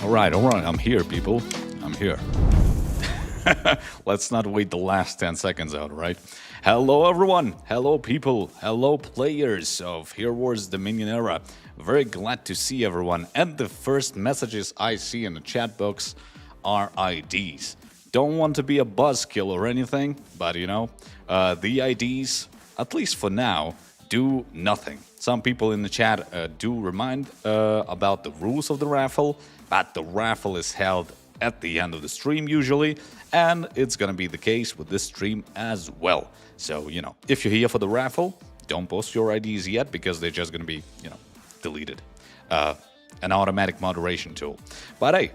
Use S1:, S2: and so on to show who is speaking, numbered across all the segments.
S1: All right, I'm here, people. I'm here. Let's not wait the last 10 seconds out, right? Hello, everyone. Hello, people. Hello, players of Hero Wars Dominion Era. Very glad to see everyone. And the first messages I see in the chat box are IDs. Don't want to be a buzzkill or anything, but you know, the IDs, at least for now, do nothing. Some people in the chat do remind about the rules of the raffle, but the raffle is held at the end of the stream usually, and it's gonna be the case with this stream as well. So, you know, if you're here for the raffle, don't post your IDs yet because they're just gonna be, you know, deleted. An automatic moderation tool. But hey,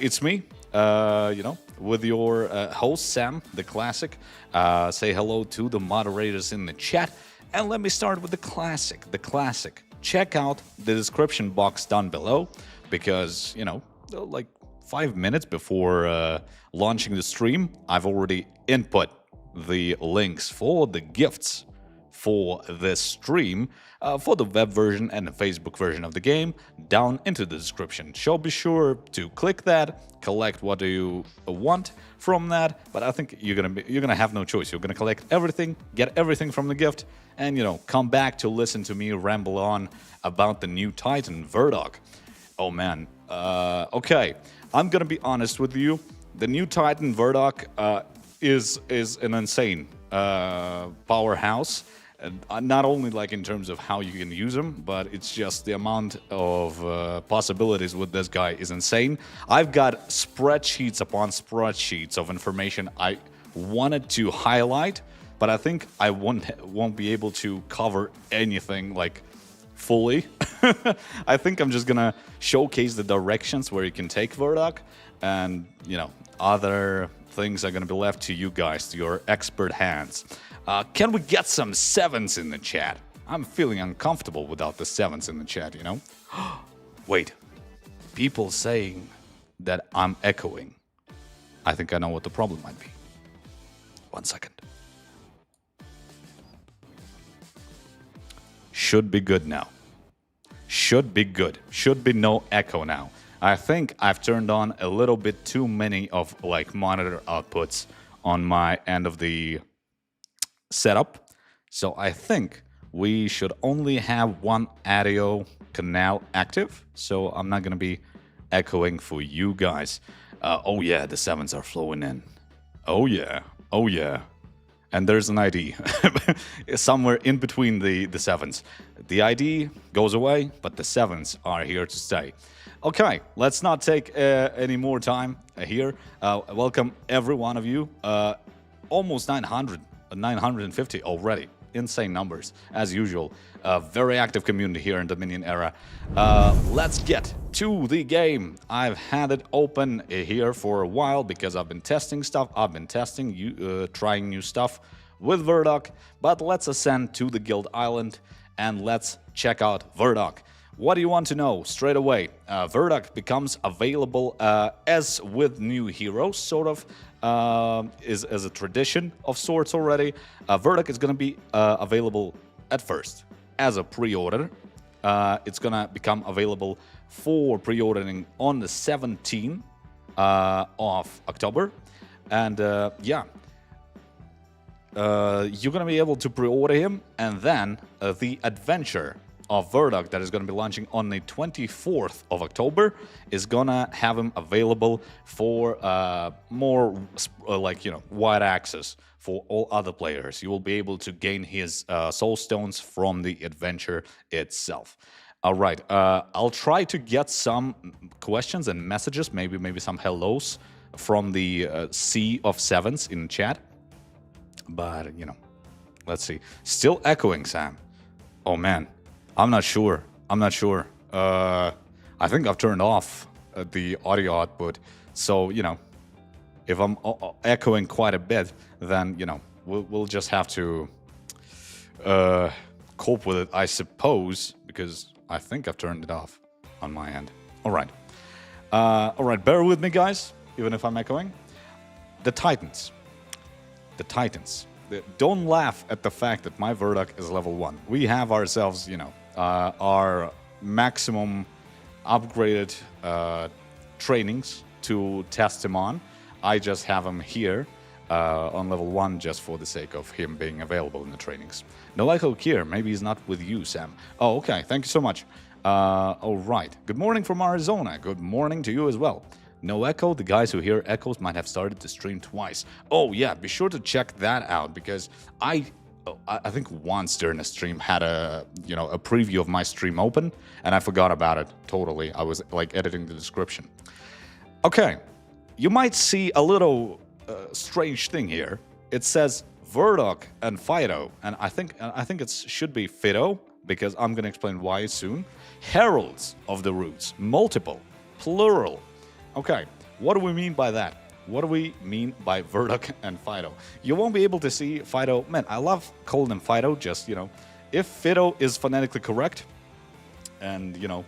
S1: it's me, you know, with your host Sam, the classic. Say hello to the moderators in the chat. And let me start with the classic. Check out the description box down below because, you know, like 5 minutes before launching the stream, I've already input the links for the gifts for this stream for the web version and the Facebook version of the game down into the description. So be sure to click that, collect what do you want from that, but I think you're gonna have no choice. You're gonna collect everything, get everything from the gift, and you know, come back to listen to me ramble on about the new Titan, Verdoc. Oh man, okay, I'm gonna be honest with you. The new Titan, Verdoc, is an insane powerhouse. Not only like in terms of how you can use them, but it's just the amount of possibilities with this guy is insane. I've got spreadsheets upon spreadsheets of information I wanted to highlight, but I think I won't be able to cover anything like fully. I think I'm just gonna showcase the directions where you can take Verdoc, and you know, other things are gonna be left to you guys, to your expert hands. Can we get some sevens in the chat? I'm feeling uncomfortable without the sevens in the chat, you know? Wait, people saying that I'm echoing. I think I know what the problem might be. 1 second. Should be good now. Should be good. Should be no echo now. I think I've turned on a little bit too many of like monitor outputs on my end of the setup. So I think we should only have one audio canal active. So I'm not going to be echoing for you guys. Oh yeah, the sevens are flowing in. Oh yeah. Oh yeah. And there's an ID somewhere in between the sevens. The ID goes away, but the sevens are here to stay. Okay, let's not take any more time here. Welcome every one of you. Almost 950 already. Insane numbers, as usual. Very active community here in Dominion Era. Let's get to the game. I've had it open here for a while because I've been testing stuff. I've been testing, trying new stuff with Verdoc. But let's ascend to the Guild Island and let's check out Verdoc. What do you want to know straight away? Verdoc becomes available as with new heroes, sort of, is as a tradition of sorts already. Verdoc is going to be available at first as a pre-order. It's going to become available for pre-ordering on the 17th of October. And yeah, you're going to be able to pre-order him, and then the adventure of Verdoc that is going to be launching on the 24th of October is going to have him available for more like, you know, wide access for all other players. You will be able to gain his soul stones from the adventure itself. All right, I'll try to get some questions and messages, maybe some hellos from the Sea of Sevens in chat. But, you know, let's see. Still echoing, Sam. Oh, man. I'm not sure. I think I've turned off the audio output. So, you know, if I'm echoing quite a bit, then, you know, we'll just have to cope with it, I suppose, because I think I've turned it off on my end. All right. Bear with me, guys, even if I'm echoing. The Titans. Don't laugh at the fact that my Verdoc is level 1. We have ourselves, you know, our maximum upgraded trainings to test him on. I just have him here on level 1 just for the sake of him being available in the trainings. No echo here. Maybe he's not with you, Sam. Oh, okay. Thank you so much. All right. Good morning from Arizona. Good morning to you as well. No echo. The guys who hear echoes might have started to stream twice. Oh, yeah. Be sure to check that out, because I think once during a stream had a preview of my stream open, and I forgot about it totally. I was like editing the description. Okay. You might see a little strange thing here. It says Verdoc and Fido, and I think it should be Fido, because I'm going to explain why soon. Heralds of the Roots. Multiple. Plural. Okay, what do we mean by that? What do we mean by Verdoc and Fido? You won't be able to see Fido. Man, I love calling him Fido, just, you know, if Fido is phonetically correct, and, you know,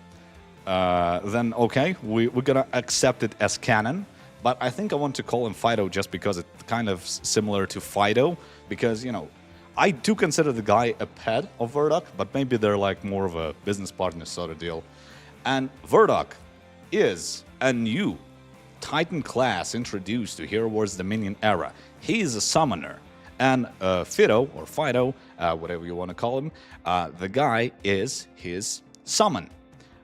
S1: then okay, we're going to accept it as canon. But I think I want to call him Fido just because it's kind of similar to Fido, because, you know, I do consider the guy a pet of Verdoc, but maybe they're like more of a business partner sort of deal. And Verdoc is a new Titan class introduced to Hero Wars Dominion era. He is a summoner. And Fido, or Fido, whatever you want to call him, the guy is his summon.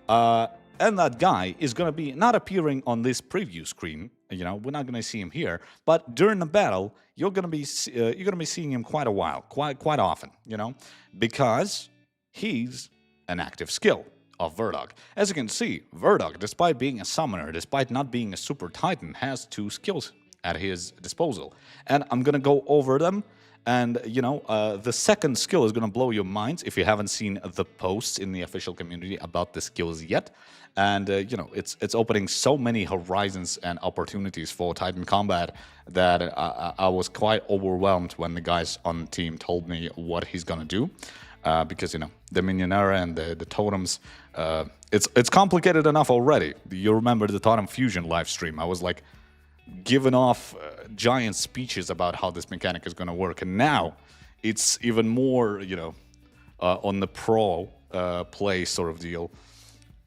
S1: And that guy is going to be not appearing on this preview screen. You know, we're not going to see him here. But during the battle, you're going to be seeing him quite a while, quite often. You know, because he's an active skill of Verdoc. As you can see, Verdoc, despite being a summoner, despite not being a super titan, has 2 skills at his disposal. And I'm going to go over them. And, you know, the second skill is going to blow your minds if you haven't seen the posts in the official community about the skills yet. And, you know, it's opening so many horizons and opportunities for Titan combat that I was quite overwhelmed when the guys on the team told me what he's going to do. Because, you know, Dominion era and the totems, it's complicated enough already. You remember the Totem Fusion live stream. I was like giving off giant speeches about how this mechanic is going to work. And now it's even more, you know, on the pro play sort of deal,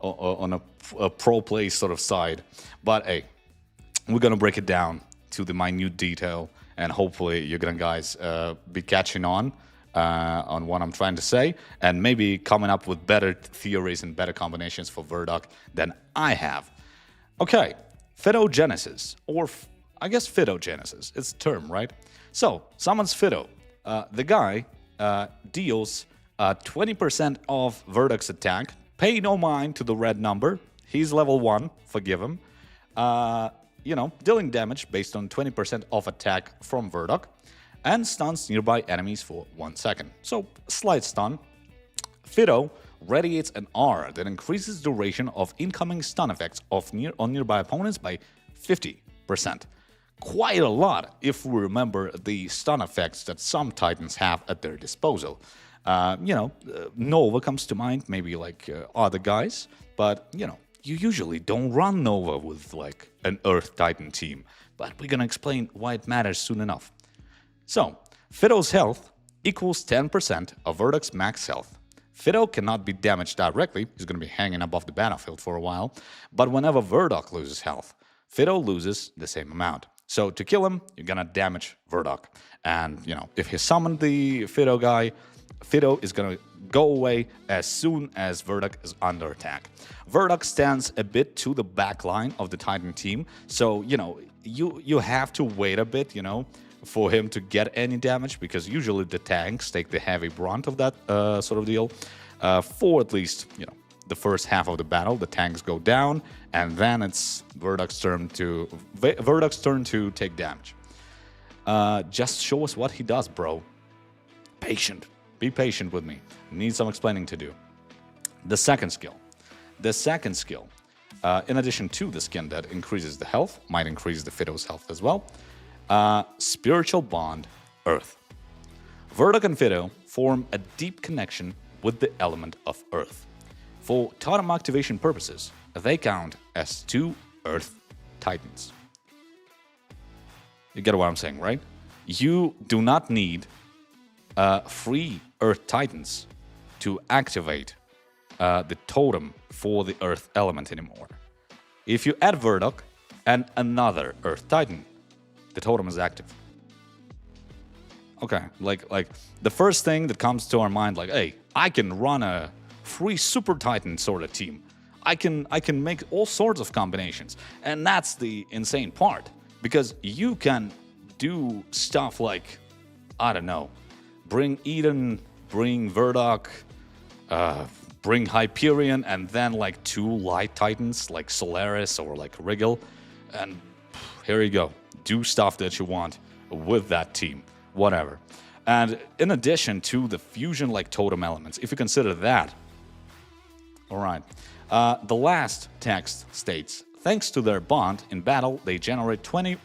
S1: on a pro play sort of side. But hey, we're going to break it down to the minute detail, and hopefully you're going to guys be catching on what I'm trying to say, and maybe coming up with better theories and better combinations for Verdoc than I have. Okay, Fidogenesis, or I guess Fidogenesis, it's a term, right? So, summons Fido. The guy deals 20% of Verdoc's attack. Pay no mind to the red number. He's level 1, forgive him. You know, dealing damage based on 20% of attack from Verdoc, and stuns nearby enemies for 1 second. So, slight stun. Fido radiates an aura that increases duration of incoming stun effects on nearby opponents by 50%. Quite a lot if we remember the stun effects that some Titans have at their disposal. Nova comes to mind, maybe like other guys, but you usually don't run Nova with like an Earth Titan team. But we're gonna explain why it matters soon enough. So, Fido's health equals 10% of Verdoc's max health. Fido cannot be damaged directly, he's going to be hanging above the battlefield for a while, but whenever Verdoc loses health, Fido loses the same amount. So to kill him, you're going to damage Verdoc. And, if you summon the Fido guy, Fido is going to go away as soon as Verdoc is under attack. Verdoc stands a bit to the back line of the Titan team, so, you have to wait a bit, for him to get any damage, because usually the tanks take the heavy brunt of that sort of deal. For at least, the first half of the battle, the tanks go down, and then it's Verdoc's turn to take damage. Just show us what he does, bro. Patient. Be patient with me. Need some explaining to do. The second skill. In addition to the skin that increases the health, might increase the Fido's health as well. Spiritual bond, Earth. Verdoc and Fido form a deep connection with the element of Earth. For totem activation purposes, they count as 2 Earth Titans. You get what I'm saying, right? You do not need 3 Earth Titans to activate the totem for the Earth element anymore. If you add Verdoc and another Earth Titan, the totem is active. Okay, like the first thing that comes to our mind, like, hey, I can run a 3 Super Titan sort of team. I can make all sorts of combinations, and that's the insane part, because you can do stuff like, I don't know, bring Eden, bring Verdoc, bring Hyperion, and then like 2 Light Titans like Solaris or like Rigel, and here you go. Do stuff that you want with that team, whatever. And in addition to the fusion like totem elements, if you consider that, all right, the last text states, thanks to their bond in battle, they generate 20%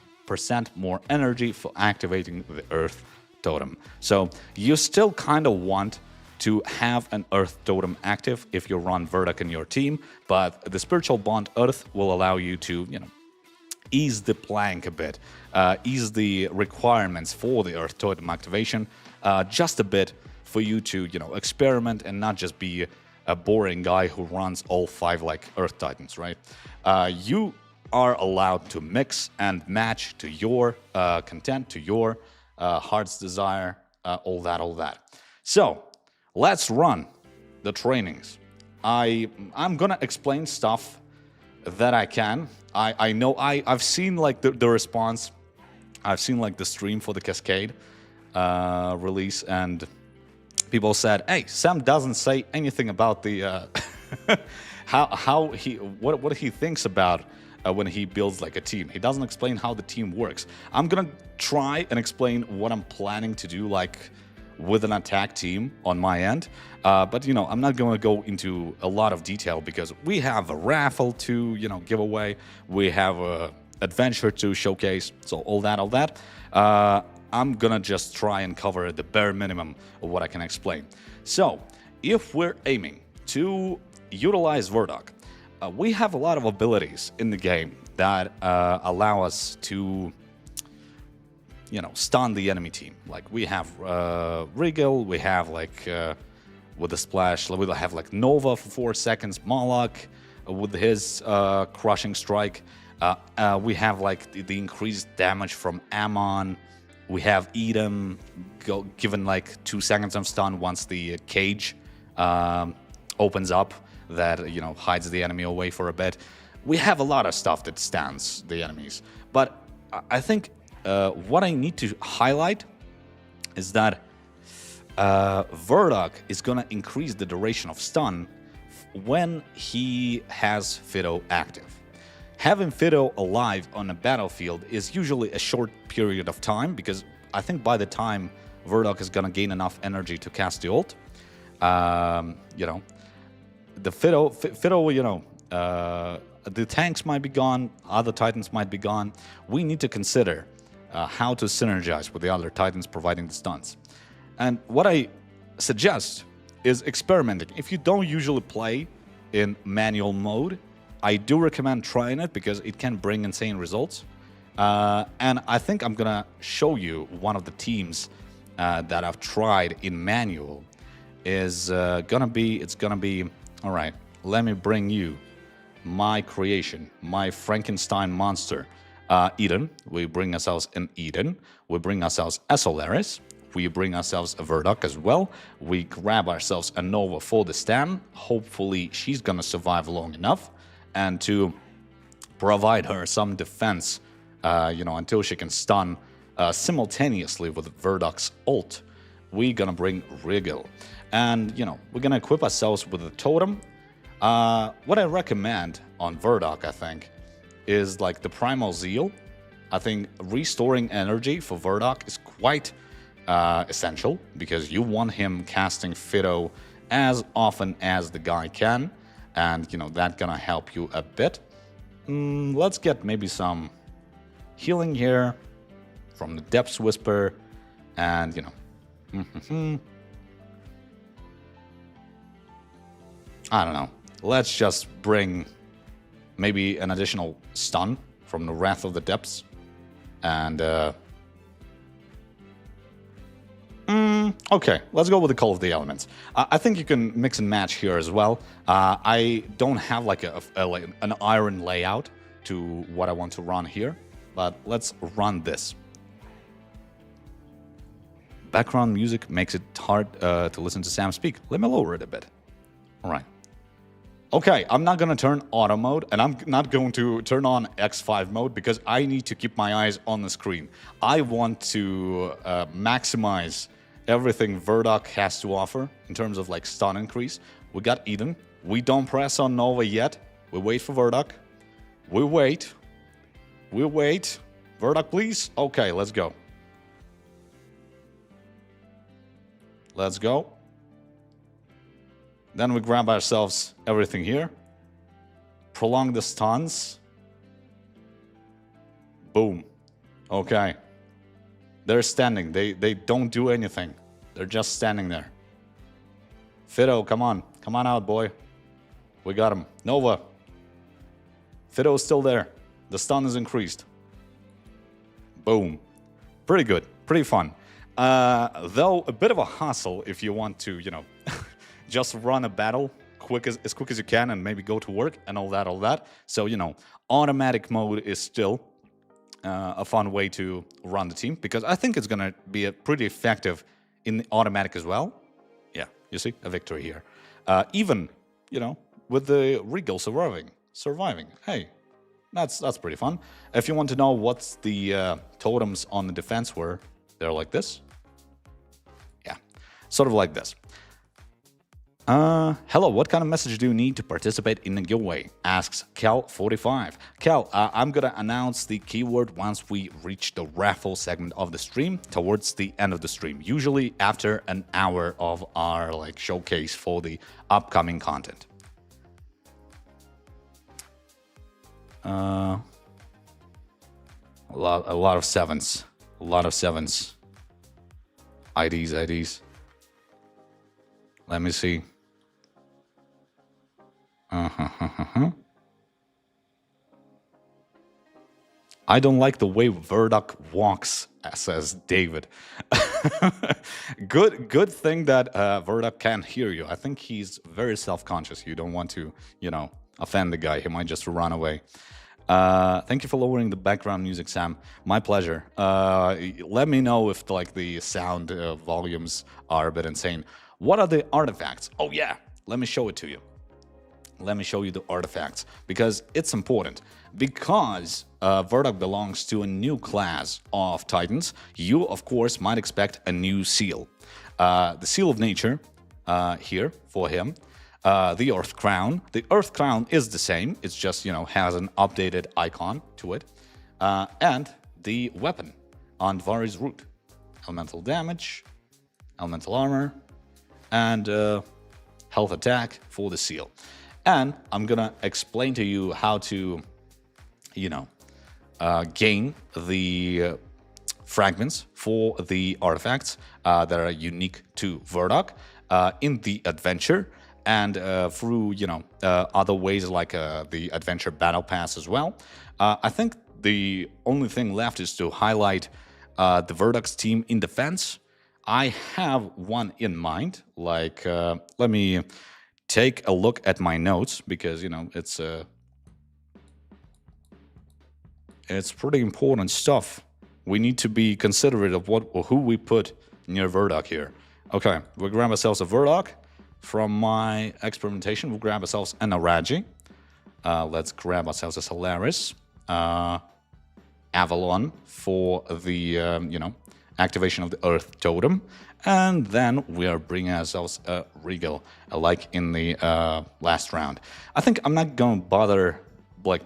S1: more energy for activating the Earth totem. So you still kind of want to have an Earth totem active if you run Verdoc in your team, but the spiritual bond Earth will allow you to, ease the plank a bit, ease the requirements for the Earth totem activation just a bit for you to, experiment and not just be a boring guy who runs all 5 like Earth Titans, right? You are allowed to mix and match to your content, to your heart's desire, all that. So let's run the trainings. I'm gonna explain stuff that I can. I know I've seen like the response. I've seen like the stream for the Cascade release, and people said, "Hey, Sam doesn't say anything about the what he thinks about when he builds like a team. He doesn't explain how the team works." I'm gonna try and explain what I'm planning to do, like with an attack team on my end, but I'm not going to go into a lot of detail because we have a raffle to give away, we have a adventure to showcase, so all that. I'm gonna just try and cover the bare minimum of what I can explain. So if we're aiming to utilize Verdoc, we have a lot of abilities in the game that allow us to stun the enemy team. Like we have Rigel, we have like with the splash, we'll have like Nova for 4 seconds, Moloch with his crushing strike. We have like the increased damage from Ammon. We have Edom given like 2 seconds of stun once the cage opens up that hides the enemy away for a bit. We have a lot of stuff that stuns the enemies, but I think what I need to highlight is that Verdoc is going to increase the duration of stun when he has Fido active. Having Fido alive on a battlefield is usually a short period of time, because I think by the time Verdoc is going to gain enough energy to cast the ult, the Fido, the tanks might be gone, other Titans might be gone. We need to consider how to synergize with the other Titans providing the stuns. And what I suggest is experimenting. If you don't usually play in manual mode, I do recommend trying it because it can bring insane results. And I think I'm gonna show you one of the teams that I've tried in manual. It's gonna be all right. Let me bring you my creation, my Frankenstein monster, Eden. We bring ourselves an Eden. We bring ourselves a Solaris. We bring ourselves a Verdoc as well. We grab ourselves a Nova for the stand. Hopefully she's gonna survive long enough and to provide her some defense, until she can stun simultaneously with Verdoc's ult. We're gonna bring Wriggle. And, we're gonna equip ourselves with a totem. What I recommend on Verdoc, I think, is like the Primal Zeal. I think restoring energy for Verdoc is quite essential because you want him casting Fido as often as the guy can, and that's gonna help you a bit. Let's get maybe some healing here from the Depths Whisper, and I don't know. Let's just bring maybe an additional stun from the Wrath of the Depths, and okay, let's go with the Call of the Elements. I think you can mix and match here as well. I don't have like an iron layout to what I want to run here, but let's run this. Background music makes it hard to listen to Sam speak. Let me lower it a bit. All right. Okay, I'm not going to turn auto mode, and I'm not going to turn on X5 mode because I need to keep my eyes on the screen. I want to maximize everything Verdoc has to offer in terms of like stun increase. We got Eden. We don't press on Nova yet. We wait for Verdoc. We wait. We wait. Verdoc, please. Okay, let's go. Let's go. Then we grab ourselves everything here. Prolong the stuns. Boom. Okay. They're standing. They don't do anything. They're just standing there. Fido, come on. Come on out, boy. We got him. Nova. Fido's still there. The stun is increased. Boom. Pretty good. Pretty fun. Though a bit of a hassle if you want to, just run a battle as quick as you can and maybe go to work and all that. So, automatic mode is still a fun way to run the team because I think it's going to be pretty effective in the automatic as well. Yeah, you see, a victory here. Even, with the Regal surviving. Hey, that's pretty fun. If you want to know what the totems on the defense were, they're like this. Yeah, sort of like this. Hello, what kind of message do you need to participate in the giveaway? Asks Cal45. Cal, I'm gonna announce the keyword once we reach the raffle segment of the stream, towards the end of the stream, usually after an hour of our showcase for the upcoming content. A lot of sevens. A lot of sevens. IDs. Let me see. I don't like the way Verdoc walks, says David. Good thing that Verdoc can't hear you. I think he's very self-conscious. You don't want to, offend the guy. He might just run away. Thank you for lowering the background music, Sam. My pleasure. Let me know if the sound volumes are a bit insane. What are the artifacts? Oh yeah, let me show it to you. Let me show you the artifacts because it's important. Because Verdoc belongs to a new class of Titans, you of course might expect a new seal. The Seal of Nature here for him. The Earth Crown. The Earth Crown is the same. It's just, has an updated icon to it. And the weapon on Dvari's Root. Elemental damage, elemental armor, and health attack for the seal. And I'm gonna explain to you how to, gain the fragments for the artifacts that are unique to Verdoc in the adventure, and through other ways like the adventure battle pass as well. I think the only thing left is to highlight the Verdoc's team in defense. I have one in mind. Like, let me take a look at my notes, because it's pretty important stuff. We need to be considerate of who we put near Verdoc here. Okay, we'll grab ourselves a Verdoc. From my experimentation, we'll grab ourselves an Araji. Let's grab ourselves a Solaris. Avalon for the, activation of the Earth Totem. And then we are bringing ourselves a Regal, like in the last round. I think I'm not going to bother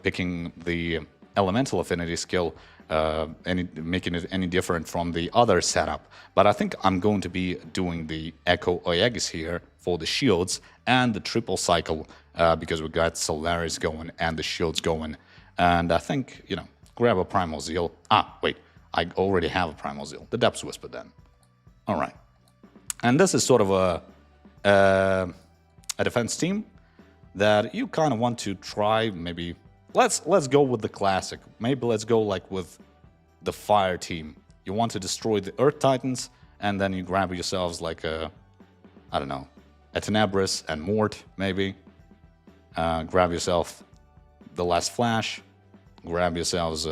S1: picking the Elemental Affinity skill, making it any different from the other setup. But I think I'm going to be doing the Echo Aegis here for the shields and the triple cycle, because we got Solaris going and the shields going. And I think, grab a Primal Zeal. Wait, I already have a Primal Zeal. The Depths Whisper then. All right. And this is sort of a defense team that you kind of want to try. Maybe let's go with the classic. Maybe let's go with the fire team. You want to destroy the Earth Titans, and then you grab yourselves I don't know, a Tenebris and Mort, maybe. Grab yourself the Last Flash. Grab yourselves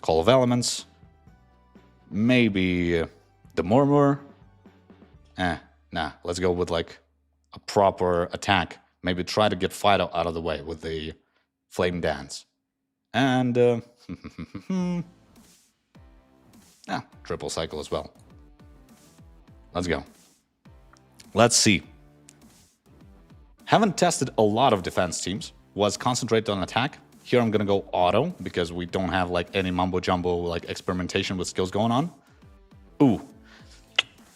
S1: Call of Elements. Maybe the Murmur. Nah, let's go with a proper attack. Maybe try to get Fido out of the way with the Flame Dance. And triple cycle as well. Let's go. Let's see. Haven't tested a lot of defense teams. Was concentrated on attack. Here I'm gonna go auto because we don't have any mumbo jumbo experimentation with skills going on. Ooh,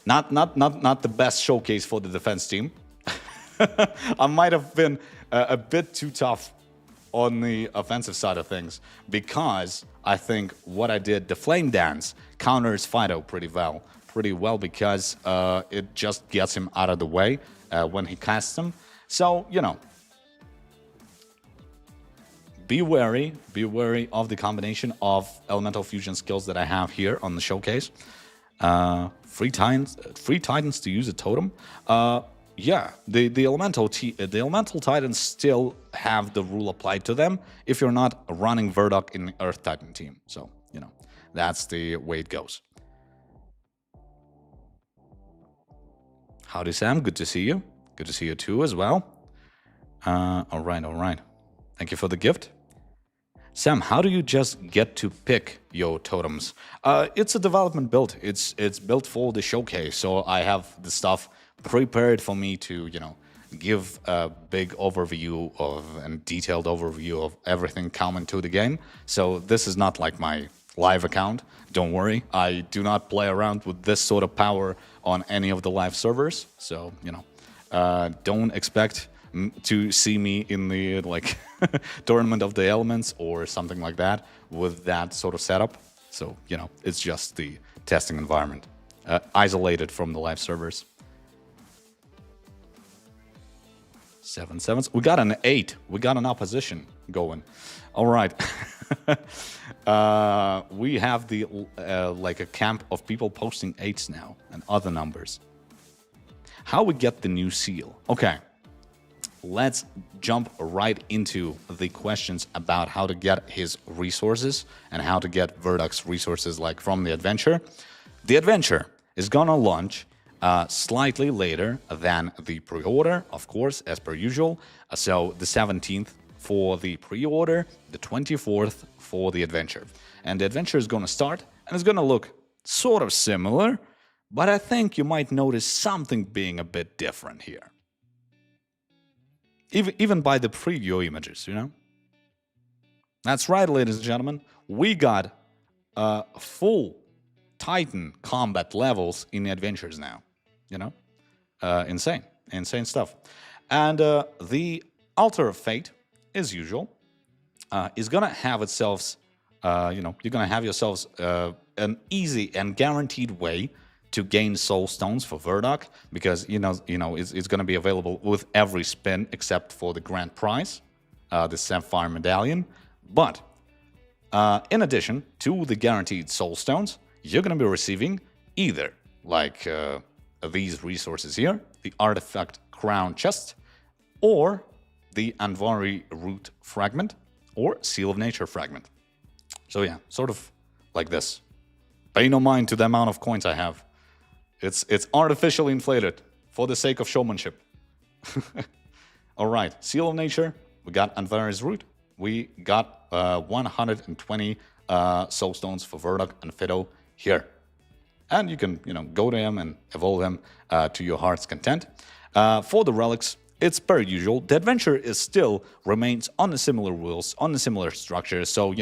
S1: not the best showcase for the defense team. I might have been a bit too tough on the offensive side of things, because I think what I did, the Flame Dance, counters Fido pretty well because it just gets him out of the way when he casts him. So, be wary of the combination of elemental fusion skills that I have here on the showcase. Free Titans to use a totem. Yeah, the elemental Titans still have the rule applied to them if you're not running Verdoc in the Earth Titan team. So, that's the way it goes. Howdy, Sam. Good to see you. Good to see you too as well. All right. Thank you for the gift. Sam, how do you just get to pick your totems? It's a development build. It's built for the showcase, so I have the stuff prepared for me to, give a big overview and detailed overview of everything coming to the game. So this is not like my live account. Don't worry, I do not play around with this sort of power on any of the live servers. So, don't expect to see me in the Tournament of the Elements or something like that with that sort of setup. So, it's just the testing environment, isolated from the live servers. 7 sevens. We got an 8. We got an opposition going. All right. We have the a camp of people posting 8s now and other numbers. How we get the new seal? Okay. Let's jump right into the questions about how to get his resources and how to get Verdoc's resources from the adventure. The adventure is gonna launch slightly later than the pre-order, of course, as per usual. So the 17th for the pre-order, the 24th for the adventure. And the adventure is gonna start, and it's gonna look sort of similar, but I think you might notice something being a bit different here. Even by the preview images, That's right, ladies and gentlemen. We got full Titan combat levels in the adventures now. Insane stuff. And the Altar of Fate, as usual, is gonna have itself you're gonna have yourselves an easy and guaranteed way to gain soul stones for Verdoc, because it's gonna be available with every spin except for the grand prize, the sapphire medallion. But in addition to the guaranteed soul stones, you're gonna be receiving either like these resources here, the artifact crown chest, or the Anvari root fragment, or seal of nature fragment. So yeah, sort of like this. Pay no mind to the amount of coins I have. It's artificially inflated for the sake of showmanship. All right, seal of nature. We got Anvari's root. We got 120 soul stones for Verdoc and Fido here. And you can, go to him and evolve him to your heart's content. For the relics, it's per usual. The adventure still remains on the similar rules, on the similar structure. So,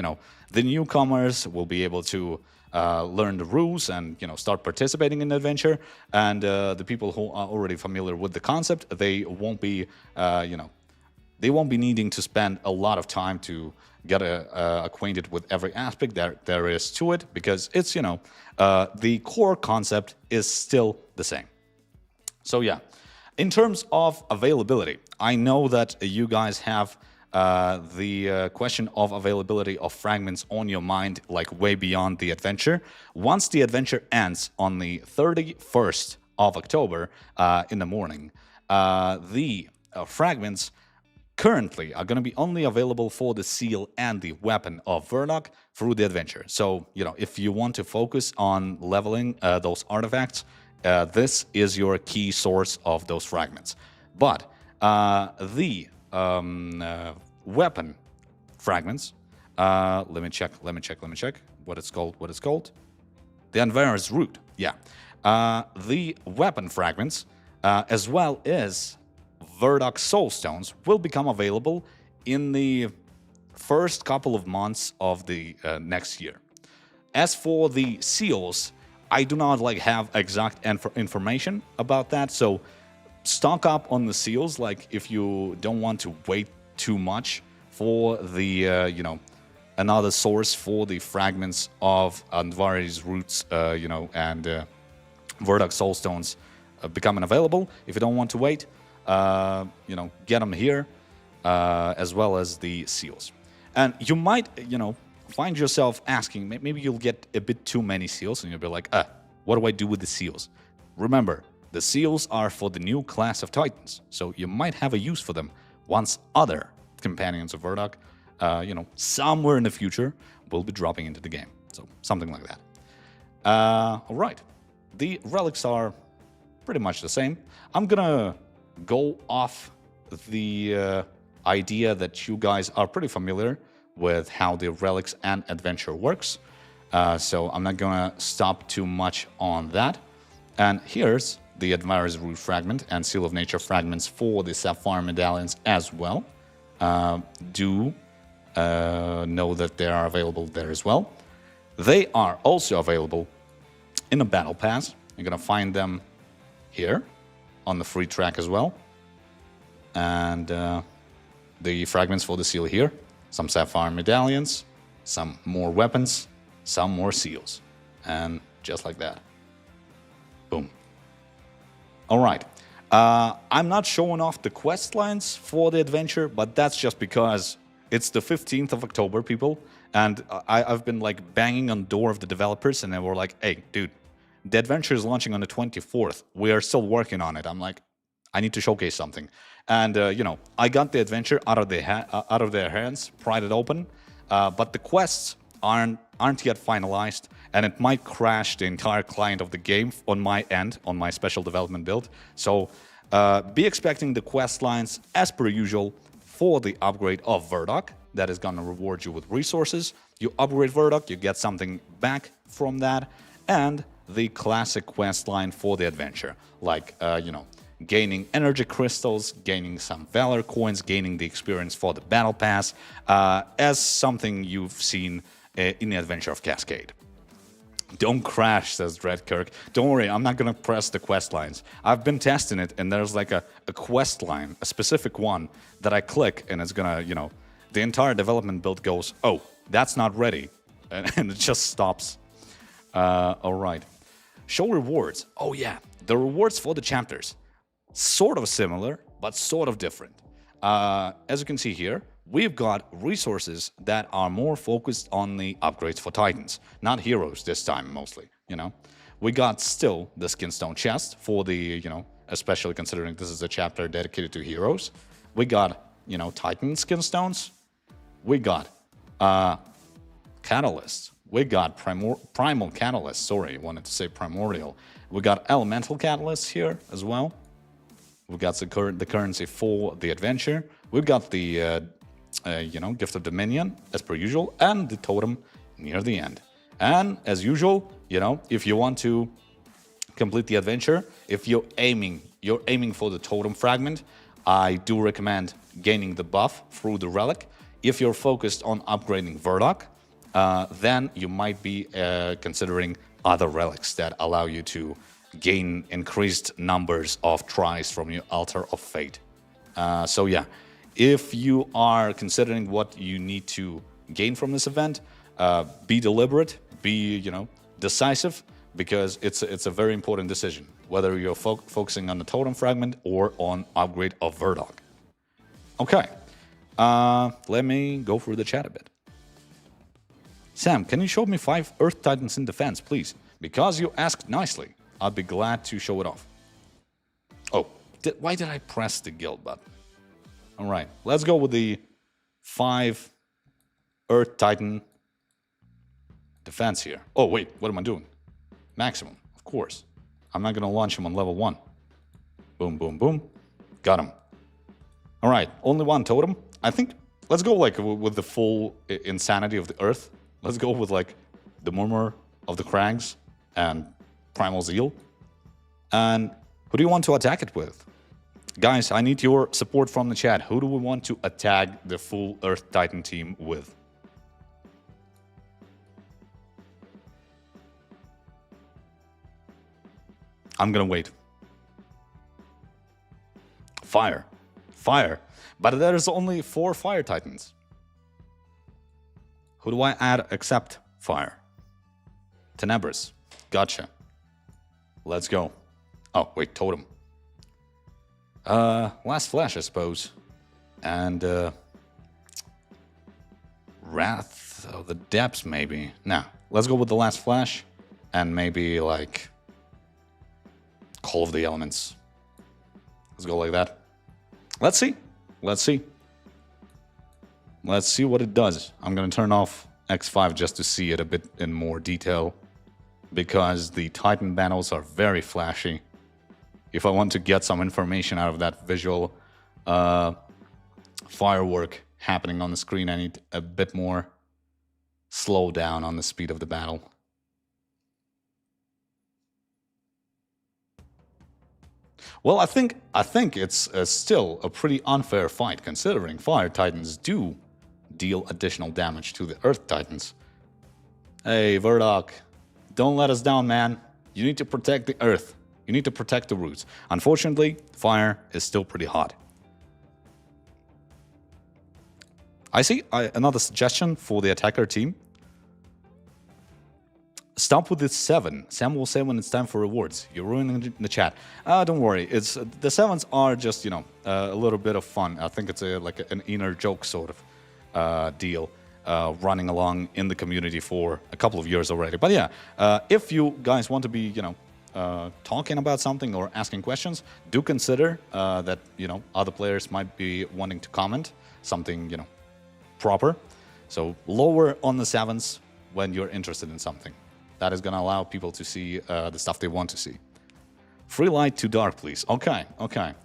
S1: the newcomers will be able to learn the rules and, start participating in the adventure. And the people who are already familiar with the concept, they won't be, they won't be needing to spend a lot of time to get acquainted with every aspect there is to it, because it's, the core concept is still the same. So yeah, in terms of availability, I know that you guys have the question of availability of fragments on your mind, like way beyond the adventure. Once the adventure ends on the 31st of October in the morning, the fragments currently are going to be only available for the seal and the weapon of Verdoc through the adventure. So, if you want to focus on leveling those artifacts, this is your key source of those fragments. But the weapon fragments, let me check what it's called. The Anvari's root, yeah. The weapon fragments, as well as Verdoc soul stones, will become available in the first couple of months of the next year. As for the seals, I do not have exact information about that, so stock up on the seals. Like, if you don't want to wait too much for the another source for the fragments of Anvari's roots, and Verdoc soul stones becoming available. If you don't want to wait, get them here, as well as the seals. And you might, find yourself asking, maybe you'll get a bit too many seals, and you'll be like, what do I do with the seals? Remember, the seals are for the new class of Titans, so you might have a use for them once other companions of Verdoc, somewhere in the future, will be dropping into the game. So, something like that. All right. The relics are pretty much the same. I'm gonna go off the idea that you guys are pretty familiar with how the relics and adventure works. So I'm not gonna stop too much on that. And here's the Admirer's Root fragment and Seal of Nature fragments for the Sapphire medallions as well. Do know that they are available there as well. They are also available in a battle pass. You're gonna find them here on the free track as well. And the fragments for the seal here. Some sapphire medallions, some more weapons, some more seals. And just like that. Boom. All right. I'm not showing off the quest lines for the adventure, but that's just because it's the 15th of October, people. And I've been banging on the door of the developers, and they were like, hey, dude, the adventure is launching on the 24th. We are still working on it. I'm like, I need to showcase something. And, I got the adventure out of their hands, pried it open, but the quests aren't yet finalized, and it might crash the entire client of the game on my end, on my special development build. So be expecting the quest lines as per usual for the upgrade of Verdoc. That is going to reward you with resources. You upgrade Verdoc, you get something back from that, and the classic quest line for the adventure, gaining energy crystals, gaining some valor coins, gaining the experience for the battle pass, as something you've seen in the Adventure of Cascade. Don't crash, says Dreadkirk. Don't worry, I'm not gonna press the quest lines. I've been testing it, and there's a quest line, a specific one, that I click, and it's gonna, the entire development build goes, oh, that's not ready. and it just stops. All right. Show rewards. Oh yeah, the rewards for the chapters. Sort of similar, but sort of different. As you can see here, we've got resources that are more focused on the upgrades for Titans, not heroes this time mostly, you know. We got still the Skinstone chest for the, you know, especially considering this is a chapter dedicated to heroes. We got, you know, Titan Skinstones. We got Catalysts. We got Primal Catalyst. Sorry, wanted to say Primordial. We got Elemental Catalysts here as well. We got the currency for the adventure. We've got the, you know, Gift of Dominion as per usual, and the totem near the end. And as usual, you know, if you want to complete the adventure, if you're aiming for the totem fragment, I do recommend gaining the buff through the relic. If you're focused on upgrading Verdoc, then you might be considering other relics that allow you to gain increased numbers of tries from your Altar of Fate. So yeah, if you are considering what you need to gain from this event, be deliberate, be, you know, decisive, because it's a very important decision, whether you're focusing on the totem fragment or on upgrade of Verdoc. Okay, let me go through the chat a bit. Sam, can you show me 5 Earth Titans in defense, please? Because you asked nicely, I'd be glad to show it off. Oh, why did I press the guild button? All right, let's go with the 5 Earth Titan defense here. Oh, wait, what am I doing? Maximum, of course. I'm not going to launch him on level 1. Boom, boom, boom. Got him. All right, only 1 totem. I think, let's go like with the full insanity of the Earth. Let's go with like the Murmur of the Crags and Primal Zeal. And who do you want to attack it with? Guys, I need your support from the chat. Who do we want to attack the full Earth Titan team with? I'm gonna wait. Fire. Fire. But there's only 4 Fire Titans. Who do I add except Fire? Tenebris. Gotcha. Let's go. Oh, wait, Totem. Last Flash, I suppose. And, Wrath of the Depths, maybe. Nah, let's go with the Last Flash. And maybe, like, Call of the Elements. Let's go like that. Let's see. Let's see. Let's see what it does. I'm going to turn off X5 just to see it a bit in more detail, because the Titan battles are very flashy. If I want to get some information out of that visual firework happening on the screen, I need a bit more slow down on the speed of the battle. Well, I think it's still a pretty unfair fight, considering Fire Titans do deal additional damage to the Earth Titans. Hey, Verdoc, don't let us down, man. You need to protect the Earth. You need to protect the roots. Unfortunately, fire is still pretty hot. I see another suggestion for the attacker team. Stop with the 7. Sam will say when it's time for rewards. You're ruining the chat. Don't worry. It's the 7s are just, you know, a little bit of fun. I think it's like an inner joke sort of deal running along in the community for a couple of years already. But yeah, if you guys want to be, you know, talking about something or asking questions, do consider that, you know, other players might be wanting to comment something, you know, proper. So lower on the 7s when you're interested in something. That is going to allow people to see the stuff they want to see. Free light to dark, please. Okay, okay.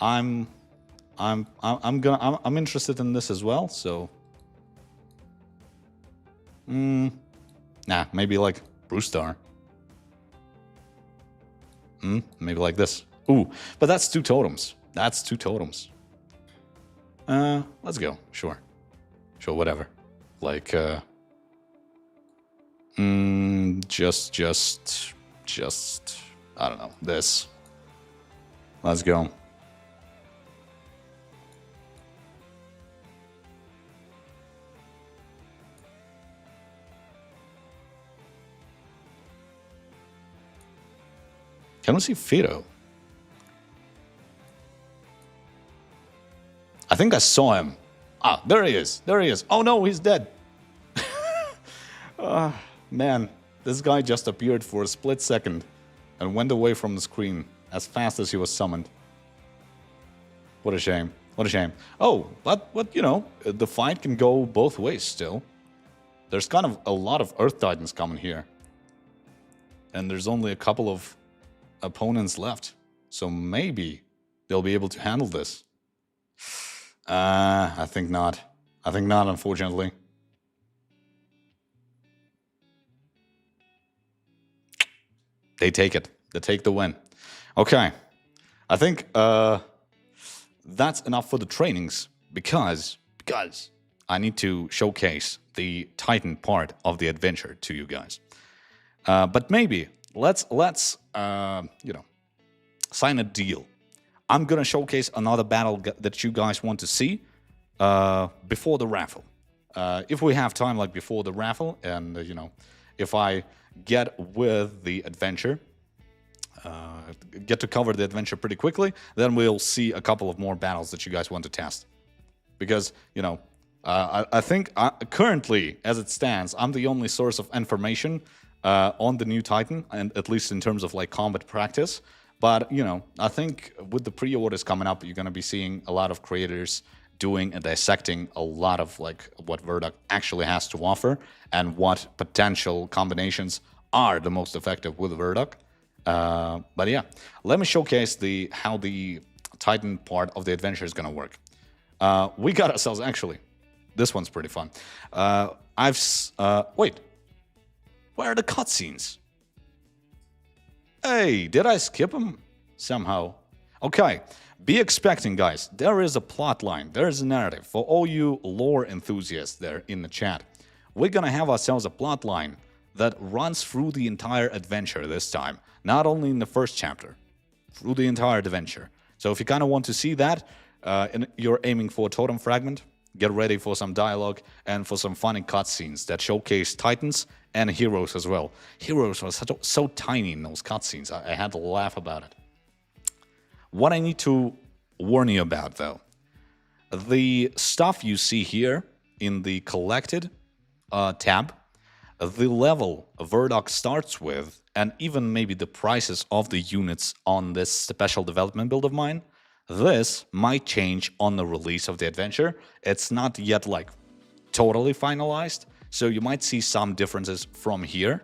S1: I'm interested in this as well. So, nah, maybe like Brewstar. Maybe like this. Ooh, but that's 2 totems. That's 2 totems. Let's go. Sure, sure, whatever. Like, just, I don't know, this. Let's go. Can we see Fido? I think I saw him. Ah, there he is. There he is. Oh no, he's dead. Man, this guy just appeared for a split second and went away from the screen as fast as he was summoned. What a shame. What a shame. Oh, but you know, the fight can go both ways still. There's kind of a lot of Earth Titans coming here. And there's only a couple of opponents left. So maybe they'll be able to handle this. I think not. I think not, unfortunately. They take it. They take the win. Okay. I think that's enough for the trainings because I need to showcase the Titan part of the adventure to you guys. But maybe let's you know, sign a deal. I'm gonna showcase another battle that you guys want to see before the raffle. If we have time, like before the raffle, and you know, if I get with the adventure, get to cover the adventure pretty quickly, then we'll see a couple of more battles that you guys want to test. Because, you know, I think currently, as it stands, I'm the only source of information on the new Titan, and at least in terms of like combat practice. But, you know, I think with the pre-orders coming up, you're going to be seeing a lot of creators doing and dissecting a lot of like what Verdoc actually has to offer and what potential combinations are the most effective with Verdoc. But yeah, let me showcase how the Titan part of the adventure is going to work. We got ourselves, actually, this one's pretty fun. Wait, where are the cutscenes? Hey, did I skip them somehow? Okay, be expecting, guys. There is a plot line. There is a narrative. For all you lore enthusiasts there in the chat, we're gonna have ourselves a plot line that runs through the entire adventure this time. Not only in the first chapter, through the entire adventure. So if you kind of want to see that, and you're aiming for a totem fragment, get ready for some dialogue and for some funny cutscenes that showcase Titans and heroes as well. Heroes were so tiny in those cutscenes, I had to laugh about it. What I need to warn you about, though, the stuff you see here in the collected tab, the level Verdoc starts with, and even maybe the prices of the units on this special development build of mine, this might change on the release of the adventure. It's not yet like totally finalized, so you might see some differences from here,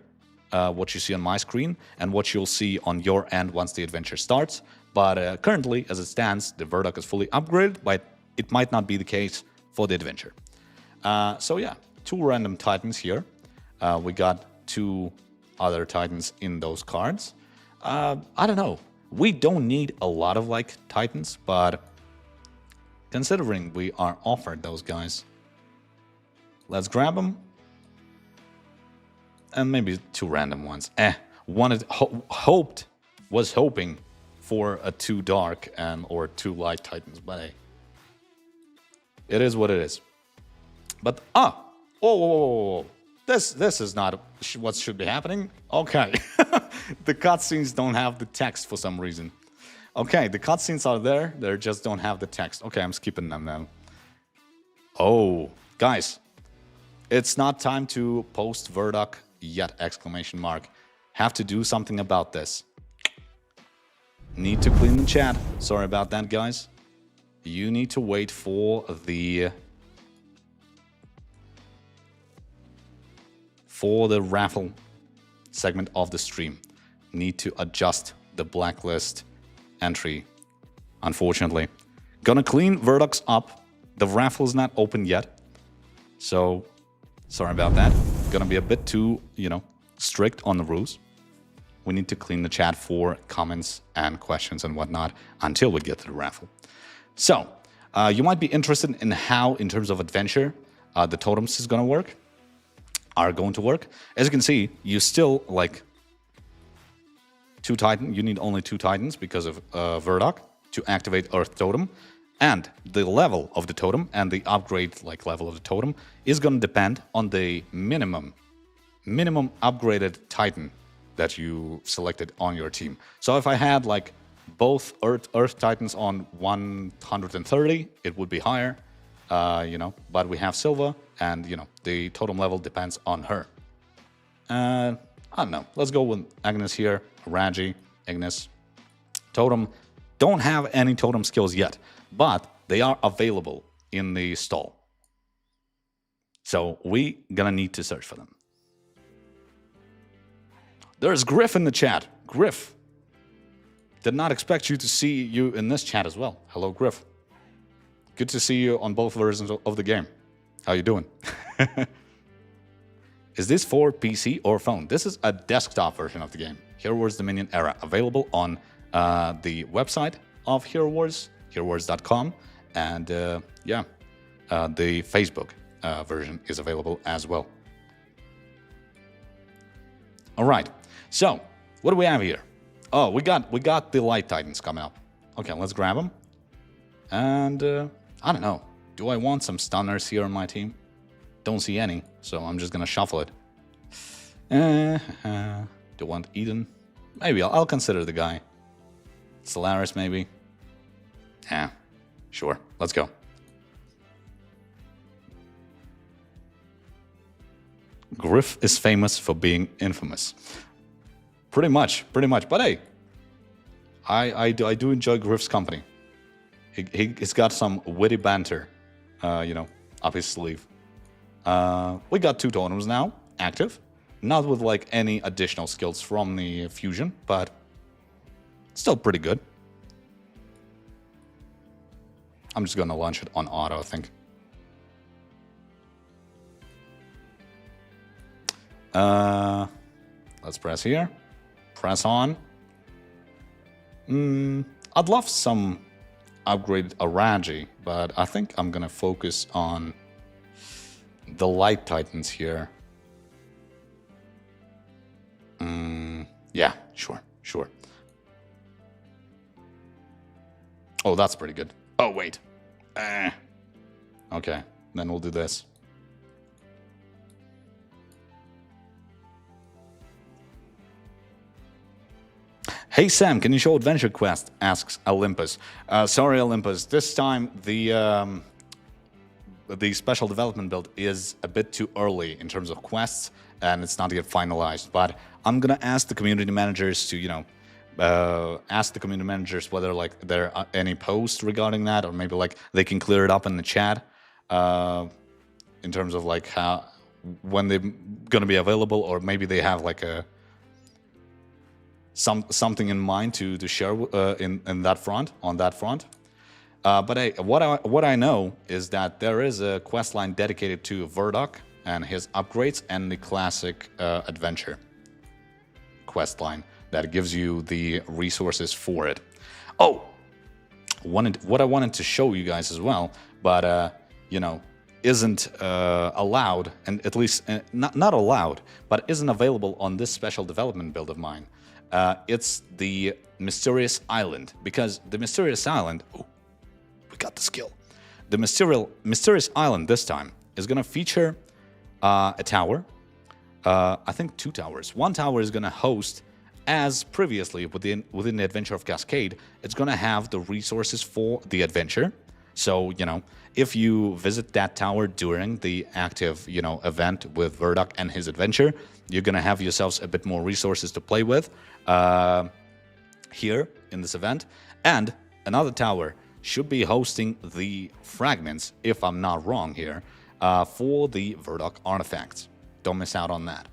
S1: what you see on my screen, and what you'll see on your end once the adventure starts. But currently, as it stands, the Verdoc is fully upgraded, but it might not be the case for the adventure. So yeah, 2 random Titans here. We got 2 other Titans in those cards. I don't know. We don't need a lot of like Titans, but considering we are offered those guys, let's grab them. And maybe 2 random ones. Was hoping for a 2 dark or 2 light Titans, but hey, it is what it is. But whoa. This is not what should be happening. Okay, the cutscenes don't have the text for some reason. Okay, the cutscenes are there, they just don't have the text. Okay, I'm skipping them now. Oh, guys, it's not time to post Verdoc yet! Exclamation mark. Have to do something about this. Need to clean the chat. Sorry about that, guys. You need to wait for the raffle segment of the stream. Need to adjust the blacklist entry, unfortunately. Gonna clean Verdoc's up. The raffle is not open yet, so sorry about that. Gonna be a bit too, you know, strict on the rules. We need to clean the chat for comments and questions and whatnot until we get to the raffle. So, you might be interested in how, in terms of adventure, the totems are going to work. As you can see, you still like 2 Titans. You need only 2 Titans because of Verdoc to activate Earth Totem, and the level of the totem and the upgrade like level of the totem is going to depend on the minimum upgraded Titan that you selected on your team. So if I had like both Earth Titans on 130, it would be higher, but we have Silva, and, the totem level depends on her. I don't know. Let's go with Agnes here, Raji, Ignis. Totem, don't have any totem skills yet, but they are available in the stall. So we gonna need to search for them. There's Griff in the chat. Griff. Did not expect you to see you in this chat as well. Hello, Griff. Good to see you on both versions of the game. How you doing? Is this for PC or phone? This is a desktop version of the game. Hero Wars Dominion Era, available on the website of Hero Wars, herowars.com, and the Facebook version is available as well. All right, so what do we have here? Oh, we got the Light Titans coming up. Okay, let's grab them. And I don't know. Do I want some stunners here on my team? Don't see any, so I'm just gonna shuffle it. Do you want Eden? Maybe I'll consider the guy. Solaris, maybe. Yeah, sure. Let's go. Griff is famous for being infamous. Pretty much. But hey, I do enjoy Griff's company. He's got some witty banter, up his sleeve. We got 2 totems now, active. Not with like any additional skills from the fusion, but still pretty good. I'm just gonna launch it on auto, I think. Let's press here. Press on. I'd love some upgraded Araji, but I think I'm gonna focus on the Light Titans here. Yeah, sure. Oh, that's pretty good. Oh, wait. Okay, then we'll do this. Hey Sam, can you show Adventure Quest? Asks Olympus. Sorry, Olympus. This time the special development build is a bit too early in terms of quests, and it's not yet finalized. But I'm gonna ask the community managers to, ask the community managers whether like there are any posts regarding that, or maybe like they can clear it up in the chat in terms of like when they're gonna be available, or maybe they have like something in mind to share in that front, on that front. But hey, what I know is that there is a quest line dedicated to Verdoc and his upgrades, and the classic adventure quest line that gives you the resources for it. Oh, what I wanted to show you guys as well, but isn't allowed, and at least not allowed, but isn't available on this special development build of mine. It's the Mysterious Island, because the Mysterious Island, we got the skill. The Mysterious Island this time is gonna feature a tower. I think 2 towers. 1 tower is gonna host, as previously within the Adventure of Cascade, it's gonna have the resources for the adventure. So, if you visit that tower during the active, event with Verdoc and his adventure, you're gonna have yourselves a bit more resources to play with here in this event. And another tower should be hosting the fragments, if I'm not wrong here, for the Verdoc artifacts. Don't miss out on that.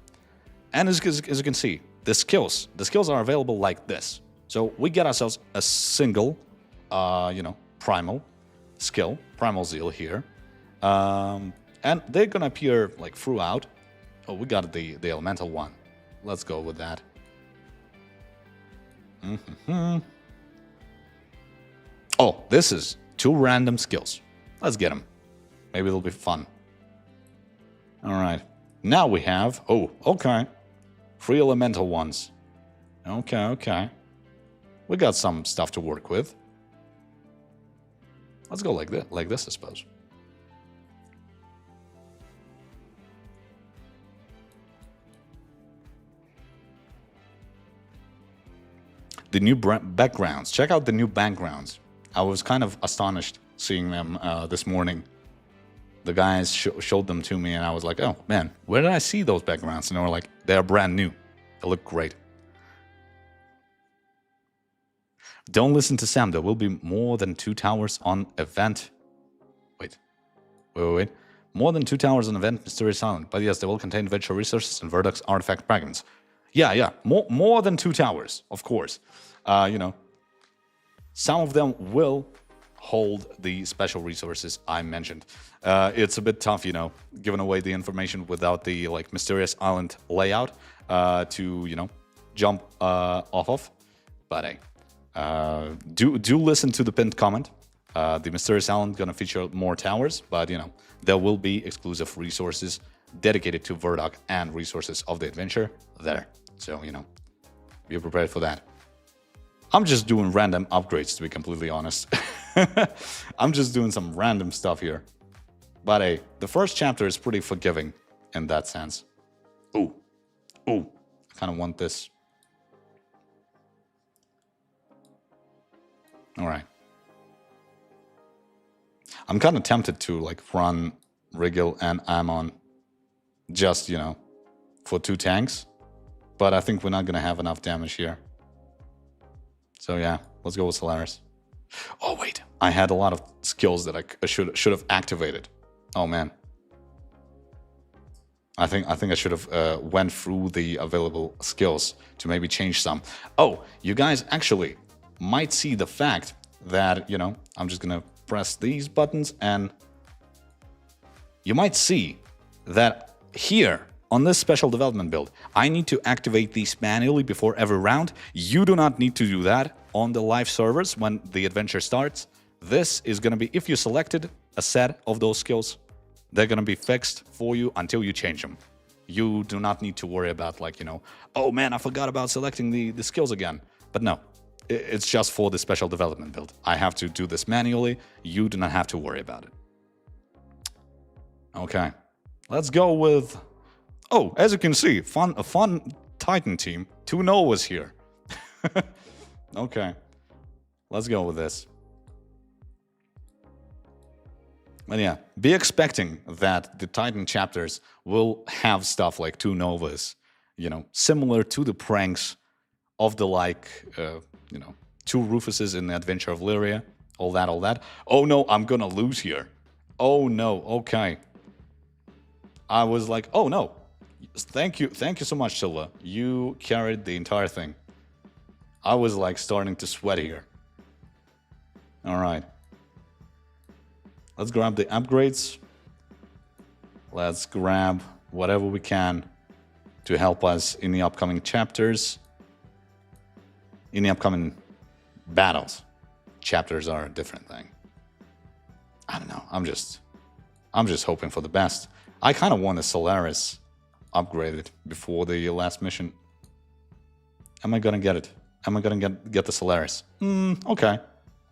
S1: And as you can see, the skills are available like this. So we get ourselves a single, primal skill, primal zeal here, and they're gonna appear like throughout. Oh, we got the elemental one. Let's go with that. Oh, this is 2 random skills. Let's get them. Maybe it'll be fun. All right. Now we have, okay, 3 elemental ones. Okay. We got some stuff to work with. Let's go like this, I suppose. The new backgrounds. Check out the new backgrounds. I was kind of astonished seeing them this morning. The guys showed them to me, and I was like, oh, man, where did I see those backgrounds? And they were like, they're brand new. They look great. Don't listen to Sam. There will be more than 2 towers on event. Wait. More than 2 towers on event Mysterious Island. But yes, they will contain virtual resources and Verdoc's artifact fragments. Yeah. More than 2 towers, of course. You know, some of them will hold the special resources I mentioned. It's a bit tough, you know, giving away the information without the like Mysterious Island layout to, you know, jump off of. But hey, do listen to the pinned comment. The Mysterious Island gonna feature more towers, but you know, there will be exclusive resources dedicated to Verdoc and resources of the adventure there. So, you know, be prepared for that. I'm just doing random upgrades, to be completely honest. I'm just doing some random stuff here. But hey, the first chapter is pretty forgiving in that sense. Ooh, I kind of want this. All right. I'm kind of tempted to like run Rigel and Amon just, you know, for 2 tanks. But I think we're not going to have enough damage here. So yeah, let's go with Solaris. Oh wait, I had a lot of skills that I should have activated. Oh man. I think I should have went through the available skills to maybe change some. Oh, you guys actually might see the fact that, you know, I'm just going to press these buttons and you might see that here on this special development build, I need to activate these manually before every round. You do not need to do that on the live servers when the adventure starts. This is going to be, if you selected a set of those skills, they're going to be fixed for you until you change them. You do not need to worry about like, you know, oh man, I forgot about selecting the skills again. But no, it's just for the special development build. I have to do this manually. You do not have to worry about it. Okay, let's go with... Oh, as you can see, a fun Titan team. 2 Novas here. Okay, let's go with this. But yeah, be expecting that the Titan chapters will have stuff like 2 Novas, you know, similar to the pranks of the like, you know, 2 Rufuses in the Adventure of Lyria, all that. Oh no, I'm gonna lose here. Oh no, okay. I was like, oh no. Thank you so much, Silva. You carried the entire thing. I was like starting to sweat here. All right. Let's grab the upgrades. Let's grab whatever we can to help us in the upcoming chapters. In the upcoming battles. Chapters are a different thing. I don't know. I'm just hoping for the best. I kind of want a Solaris upgraded before the last mission. Am I gonna get it? Am I gonna get the Solaris? Okay.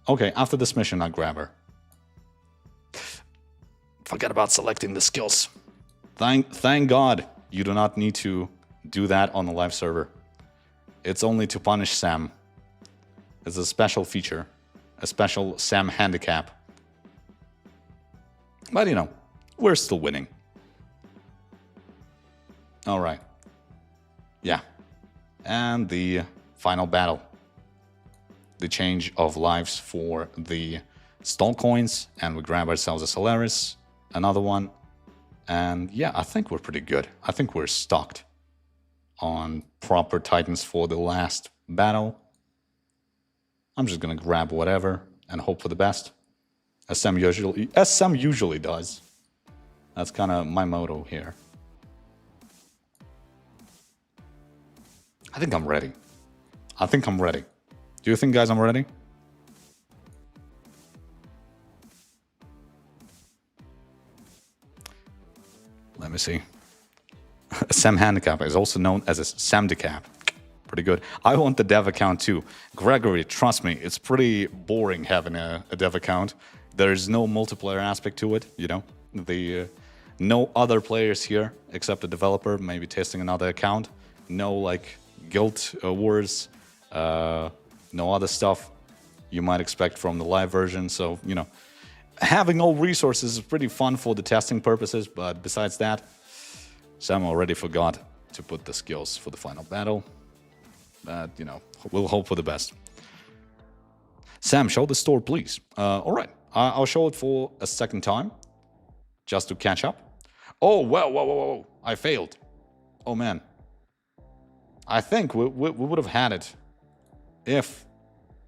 S1: Okay, after this mission, I'll grab her. Forget about selecting the skills. Thank God you do not need to do that on the live server. It's only to punish Sam. It's a special feature. A special Sam handicap. But you know, we're still winning. All right. Yeah. And the final battle. The change of lives for the stall coins. And we grab ourselves a Solaris. Another one. And yeah, I think we're pretty good. I think we're stocked on proper Titans for the last battle. I'm just going to grab whatever and hope for the best. As Sam usually does. That's kind of my motto here. I think I'm ready. Do you think, guys, I'm ready? Let me see. Sam Handicap is also known as a Samdicap. Pretty good. I want the dev account too. Gregory, trust me, it's pretty boring having a dev account. There's no multiplayer aspect to it, you know. No other players here except the developer, maybe testing another account. No like guild wars, no other stuff you might expect from the live version. So, you know, having all resources is pretty fun for the testing purposes, but besides that, Sam already forgot to put the skills for the final battle. But, you know, we'll hope for the best. Sam, show the store, please. All right, I'll show it for a second time, just to catch up. Oh, whoa, I failed. Oh, man. I think we would have had it if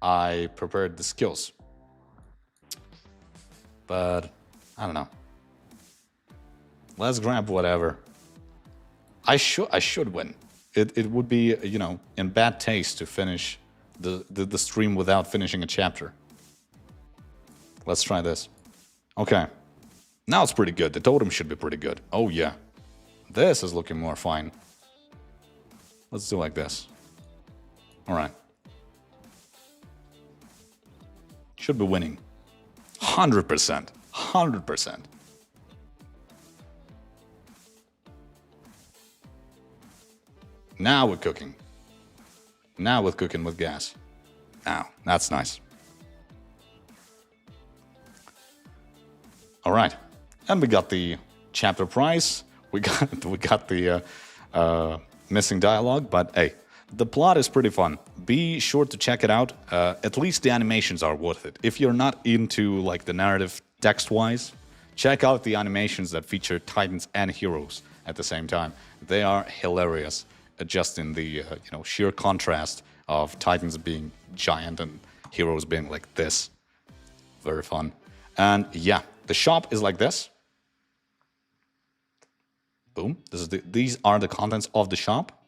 S1: I prepared the skills. But, I don't know. Let's grab whatever. I should win. It would be, you know, in bad taste to finish the stream without finishing a chapter. Let's try this. Okay. Now it's pretty good. The totem should be pretty good. Oh, yeah. This is looking more fine. Let's do like this. All right. Should be winning. 100%. 100%. Now we're cooking. Now we're cooking with gas. Now, that's nice. All right. And we got the chapter prize. We got the missing dialogue, but hey, the plot is pretty fun. Be sure to check it out. At least the animations are worth it. If you're not into like the narrative text-wise, check out the animations that feature Titans and heroes at the same time. They are hilarious, just in the you know, sheer contrast of Titans being giant and heroes being like this. Very fun. And yeah, the shop is like this. Boom. These are the contents of the shop.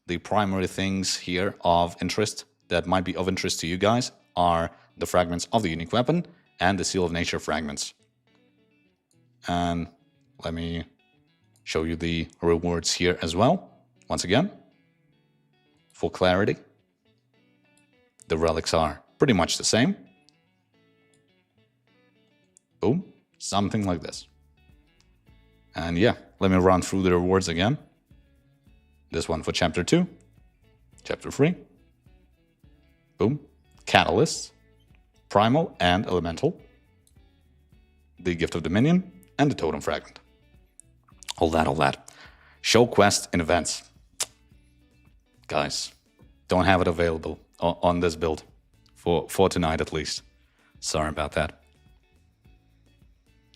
S1: The primary things here of interest that might be of interest to you guys are the fragments of the unique weapon and the Seal of Nature fragments. And let me show you the rewards here as well. Once again, for clarity, the relics are pretty much the same. Boom. Something like this. And yeah, let me run through the rewards again. This one for Chapter 2, Chapter 3. Boom. Catalysts, Primal and Elemental, the Gift of Dominion, and the Totem Fragment. All that. Show quests and events. Guys, don't have it available on this build for tonight at least. Sorry about that.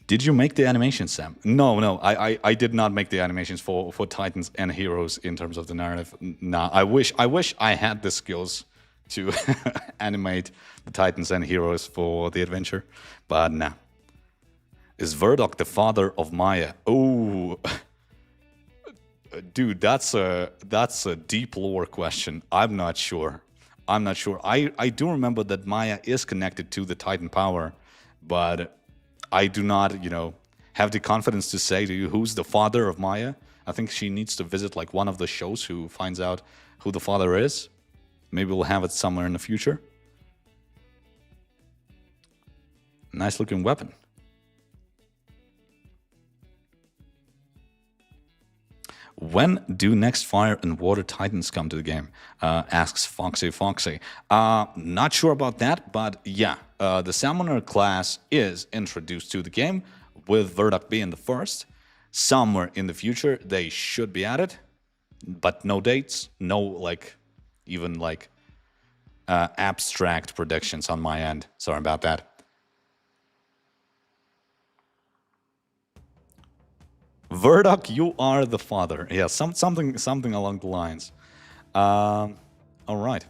S1: Did you make the animations, Sam? No, I did not make the animations for Titans and Heroes in terms of the narrative. Nah, I wish I had the skills to animate the Titans and Heroes for the adventure, but nah. Is Verdoc the father of Maya? Oh, dude, that's a deep lore question. I'm not sure. I do remember that Maya is connected to the Titan power, but I do not, you know, have the confidence to say to you who's the father of Maya. I think she needs to visit like one of the shows who finds out who the father is. Maybe we'll have it somewhere in the future. Nice looking weapon. When do next Fire and Water Titans come to the game? Asks Foxy. Not sure about that, but yeah, the Summoner class is introduced to the game, with Verdoc being the first. Somewhere in the future, they should be added, but no dates, no like, even like abstract predictions on my end. Sorry about that. Verdoc, you are the father. Yeah, something along the lines. All right.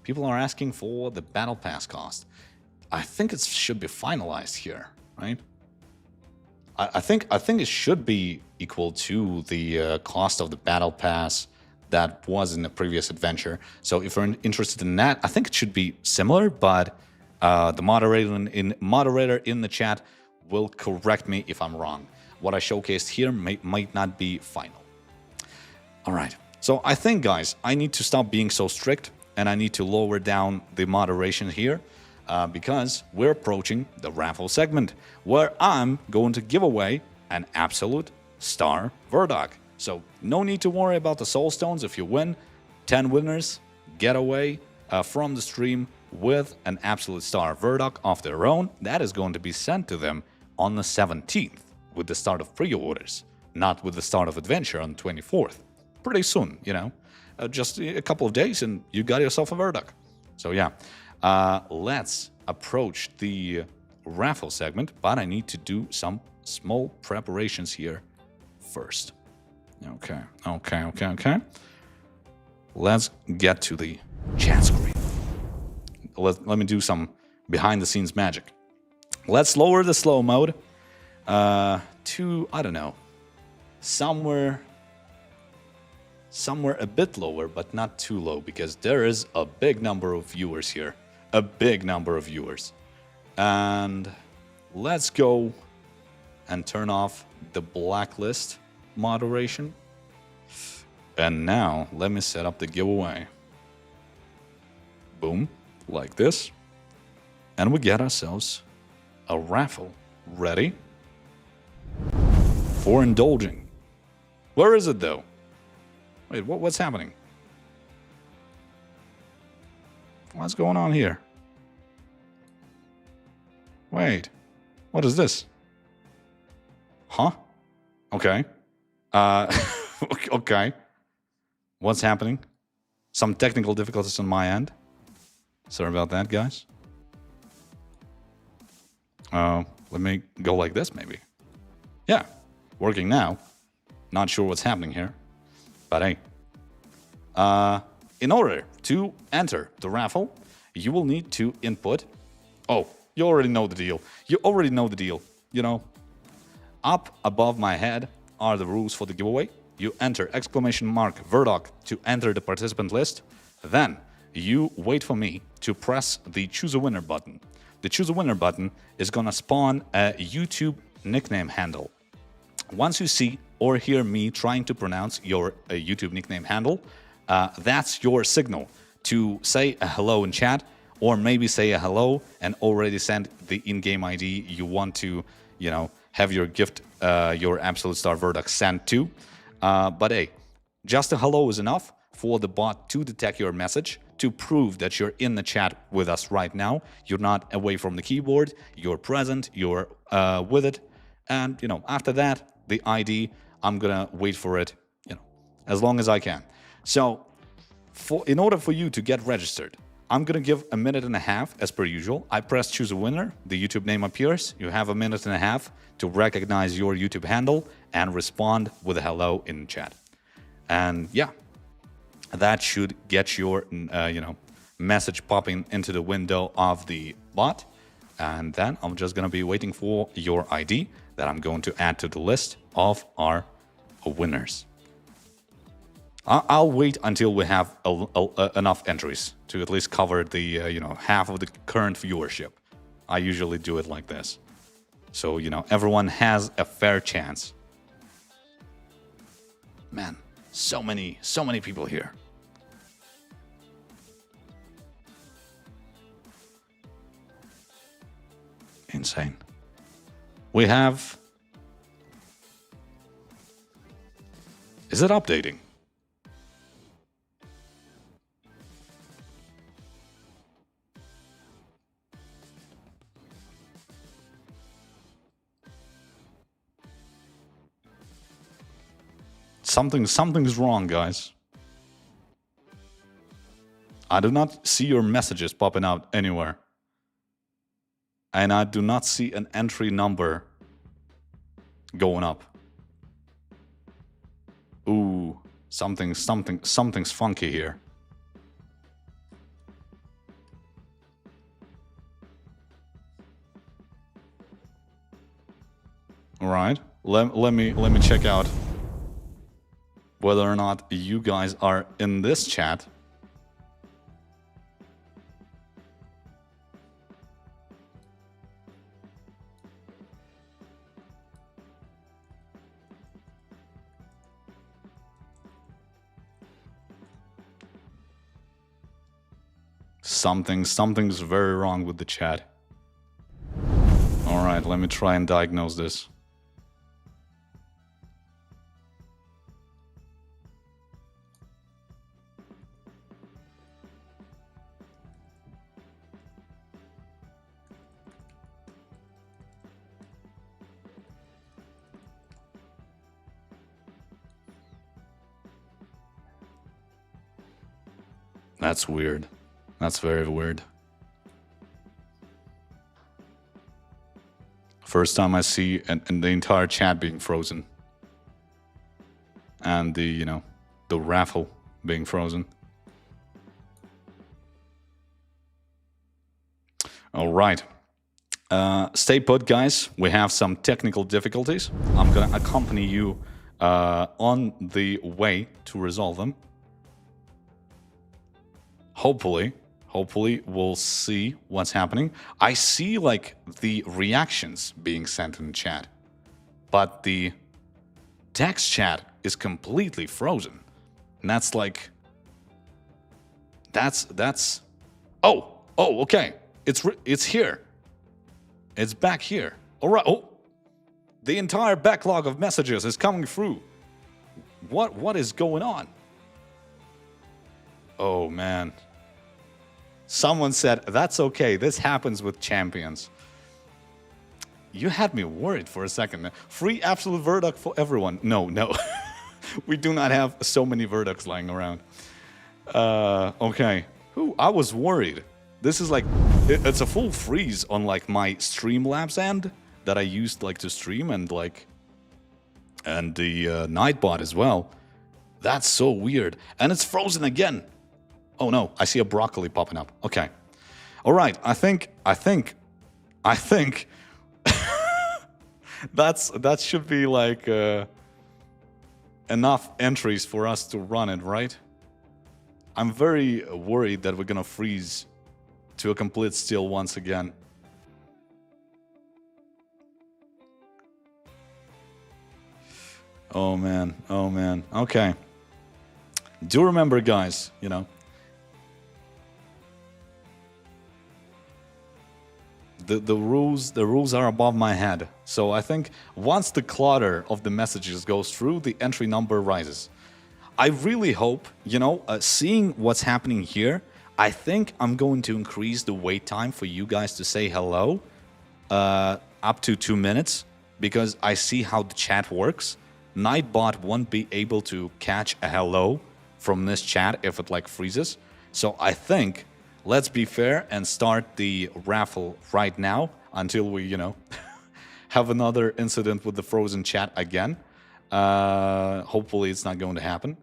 S1: People are asking for the battle pass cost. I think it should be finalized here, right? I think it should be equal to the cost of the battle pass that was in the previous adventure. So if you're interested in that, I think it should be similar, but the moderator in the chat will correct me if I'm wrong. What I showcased here might not be final. All right. So I think, guys, I need to stop being so strict, and I need to lower down the moderation here because we're approaching the raffle segment where I'm going to give away an absolute star Verdoc. So no need to worry about the soul stones. If you win, 10 winners get away from the stream with an absolute star Verdoc of their own. That is going to be sent to them on the 17th with the start of pre-orders, not with the start of adventure on the 24th. Pretty soon, you know, just a couple of days and you got yourself a Verdoc. So yeah, let's approach the raffle segment, but I need to do some small preparations here first. Okay. Let's get to the chat screen. Let me do some behind-the-scenes magic. Let's lower the slow mode to, I don't know, somewhere a bit lower, but not too low, because there is a big number of viewers here. A big number of viewers. And let's go and turn off the blacklist moderation. And now let me set up the giveaway. Boom, like this. And we get ourselves a raffle ready for indulging. Where is it though? Wait, what's happening? What's going on here? Wait, what is this? Huh? Okay. Okay. What's happening? Some technical difficulties on my end. Sorry about that, guys. Let me go like this, maybe. Yeah, working now. Not sure what's happening here. But hey. In order to enter the raffle, you will need to input... Oh, you already know the deal. You know, up above my head are the rules for the giveaway. You enter exclamation mark Verdoc to enter the participant list. Then you wait for me to press the choose a winner button. The choose a winner button is gonna spawn a YouTube nickname handle. Once you see or hear me trying to pronounce your YouTube nickname handle, that's your signal to say a hello in chat, or maybe say a hello and already send the in-game ID you want to, you know, have your gift, your Absolute Star Verdoc sent to. But hey, just a hello is enough for the bot to detect your message, to prove that you're in the chat with us right now. You're not away from the keyboard, you're present, you're with it. And, you know, after that, the ID, I'm gonna wait for it, you know, as long as I can. So, in order for you to get registered, I'm gonna give a minute and a half as per usual. I press choose a winner, the YouTube name appears. You have a minute and a half to recognize your YouTube handle and respond with a hello in chat. And yeah, that should get your you know, message popping into the window of the bot. And then I'm just gonna be waiting for your ID that I'm going to add to the list of our winners. I'll wait until we have enough entries to at least cover the you know, half of the current viewership. I usually do it like this, so you know, everyone has a fair chance. Man, so many people here. Insane. We have... Is it updating? Something's wrong, guys. I do not see your messages popping out anywhere. And I do not see an entry number going up. Ooh, something's funky here. All right, let me check out whether or not you guys are in this chat. Something's very wrong with the chat. All right, let me try and diagnose this. That's weird. That's very weird. First time I see the entire chat being frozen. And the, you know, the raffle being frozen. All right. Stay put, guys. We have some technical difficulties. I'm going to accompany you on the way to resolve them. Hopefully we'll see what's happening. I see, like, the reactions being sent in the chat, but the text chat is completely frozen. And that's like... That's... Oh, okay. It's here. It's back here. All right. Oh, the entire backlog of messages is coming through. What is going on? Oh, man. Someone said, that's okay. This happens with champions. You had me worried for a second. Free absolute Verdoc for everyone. No. We do not have so many Verdocs lying around. Okay. I was worried. This is like, it's a full freeze on like my Streamlabs end that I used like to stream and the Nightbot as well. That's so weird. And it's frozen again. Oh no, I see a broccoli popping up. Okay. All right, I think that should be like enough entries for us to run it, right? I'm very worried that we're gonna freeze to a complete still once again. Oh man. Okay. Do remember, guys, you know, the rules are above my head. So I think once the clutter of the messages goes through, the entry number rises. I really hope, you know, seeing what's happening here, I think I'm going to increase the wait time for you guys to say hello up to 2 minutes, because I see how the chat works. Nightbot won't be able to catch a hello from this chat if it like freezes. So I think let's be fair and start the raffle right now until we, you know, have another incident with the frozen chat again. Hopefully it's not going to happen.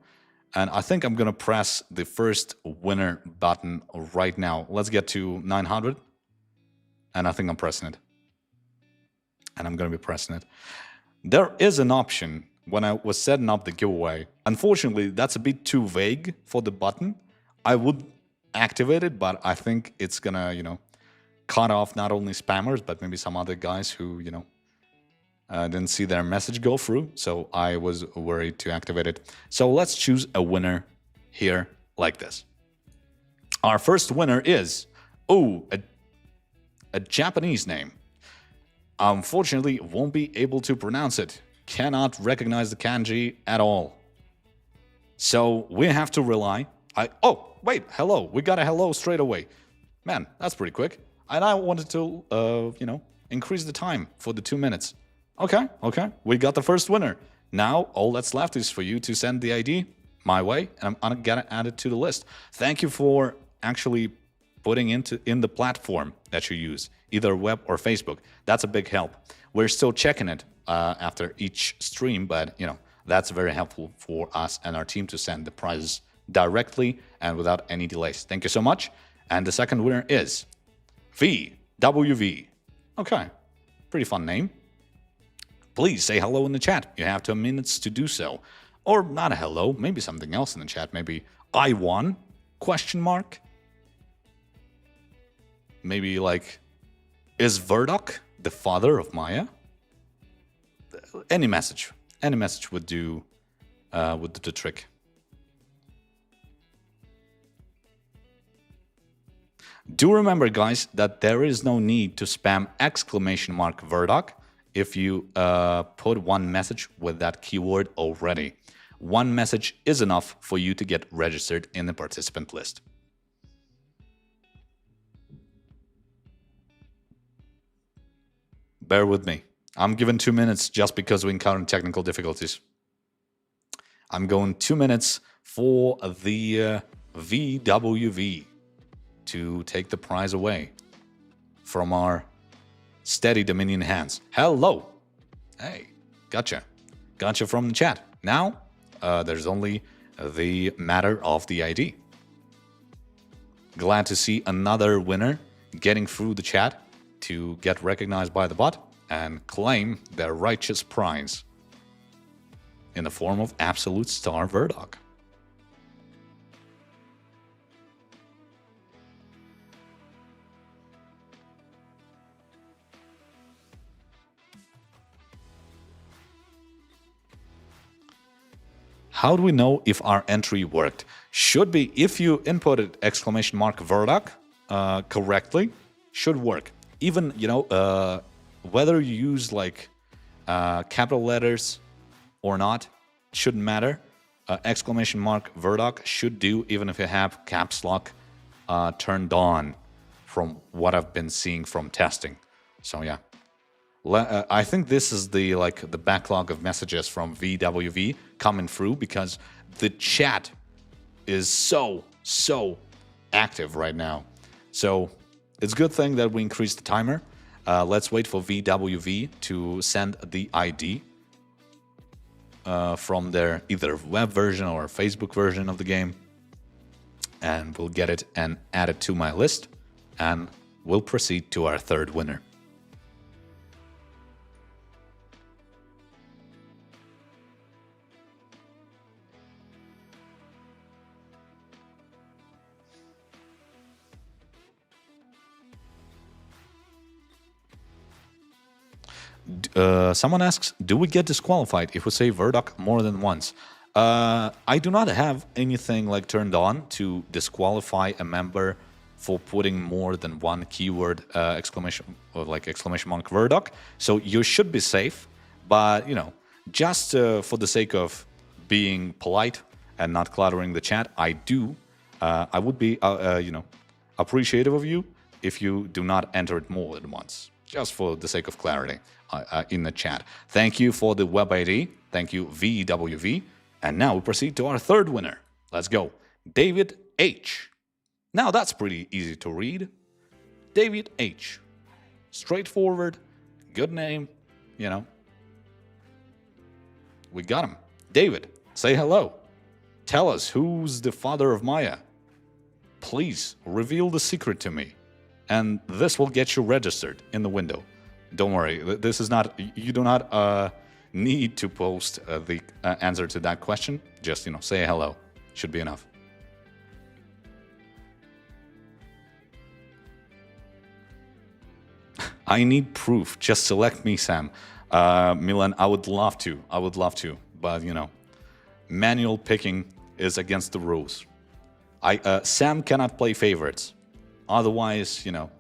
S1: And I think I'm going to press the first winner button right now. Let's get to 900. And I think I'm pressing it. And I'm going to be pressing it. There is an option when I was setting up the giveaway. Unfortunately, that's a bit too vague for the button. I would activate it, but I think it's going to, you know, cut off not only spammers, but maybe some other guys who, you know, didn't see their message go through, so I was worried to activate it. So let's choose a winner here like this. Our first winner is, a Japanese name. Unfortunately, won't be able to pronounce it. Cannot recognize the kanji at all. So we have to rely... Oh, wait, hello. We got a hello straight away. Man, that's pretty quick. And I wanted to, you know, increase the time for the 2 minutes. Okay. We got the first winner. Now, all that's left is for you to send the ID my way, and I'm gonna add it to the list. Thank you for actually putting in the platform that you use, either web or Facebook. That's a big help. We're still checking it after each stream, but, you know, that's very helpful for us and our team to send the prizes directly and without any delays. Thank you so much. And the second winner is VWV. Okay, pretty fun name. Please say hello in the chat. You have 2 minutes to do so. Or not a hello, maybe something else in the chat. Maybe I won, question mark. Maybe like, is Verdoc the father of Maya? Any message would do the trick. Do remember, guys, that there is no need to spam exclamation mark Verdoc if you put one message with that keyword already. One message is enough for you to get registered in the participant list. Bear with me. I'm given 2 minutes just because we encountered technical difficulties. I'm going 2 minutes for the VWV to take the prize away from our steady Dominion hands. Hello. Hey, gotcha. Gotcha from the chat. Now, there's only the matter of the ID. Glad to see another winner getting through the chat to get recognized by the bot and claim their righteous prize in the form of Absolute Star Verdoc. How do we know if our entry worked? Should be if you inputted exclamation mark Verdoc correctly, should work. Even, you know, whether you use like capital letters or not, shouldn't matter. Exclamation mark Verdoc should do even if you have caps lock turned on from what I've been seeing from testing. So yeah. I think this is the backlog of messages from VWV coming through because the chat is so active right now. So it's a good thing that we increased the timer. Let's wait for VWV to send the ID from their either web version or Facebook version of the game, and we'll get it and add it to my list, and we'll proceed to our third winner. Someone asks, do we get disqualified if we say Verdoc more than once? I do not have anything like turned on to disqualify a member for putting more than one keyword exclamation mark Verdoc. So you should be safe, but you know, just for the sake of being polite and not cluttering the chat, I would be you know, appreciative of you if you do not enter it more than once, just for the sake of clarity. In the chat. Thank you for the web ID. Thank you, VWV. And now we proceed to our third winner. Let's go. David H. Now that's pretty easy to read. David H. Straightforward, good name, you know. We got him. David, say hello. Tell us who's the father of Maya. Please reveal the secret to me. And this will get you registered in the window. Don't worry, this is not, you do not need to post the answer to that question. Just, you know, say hello. Should be enough. I need proof. Just select me, Sam. Milan, I would love to. But, you know, manual picking is against the rules. Sam cannot play favorites. Otherwise, you know,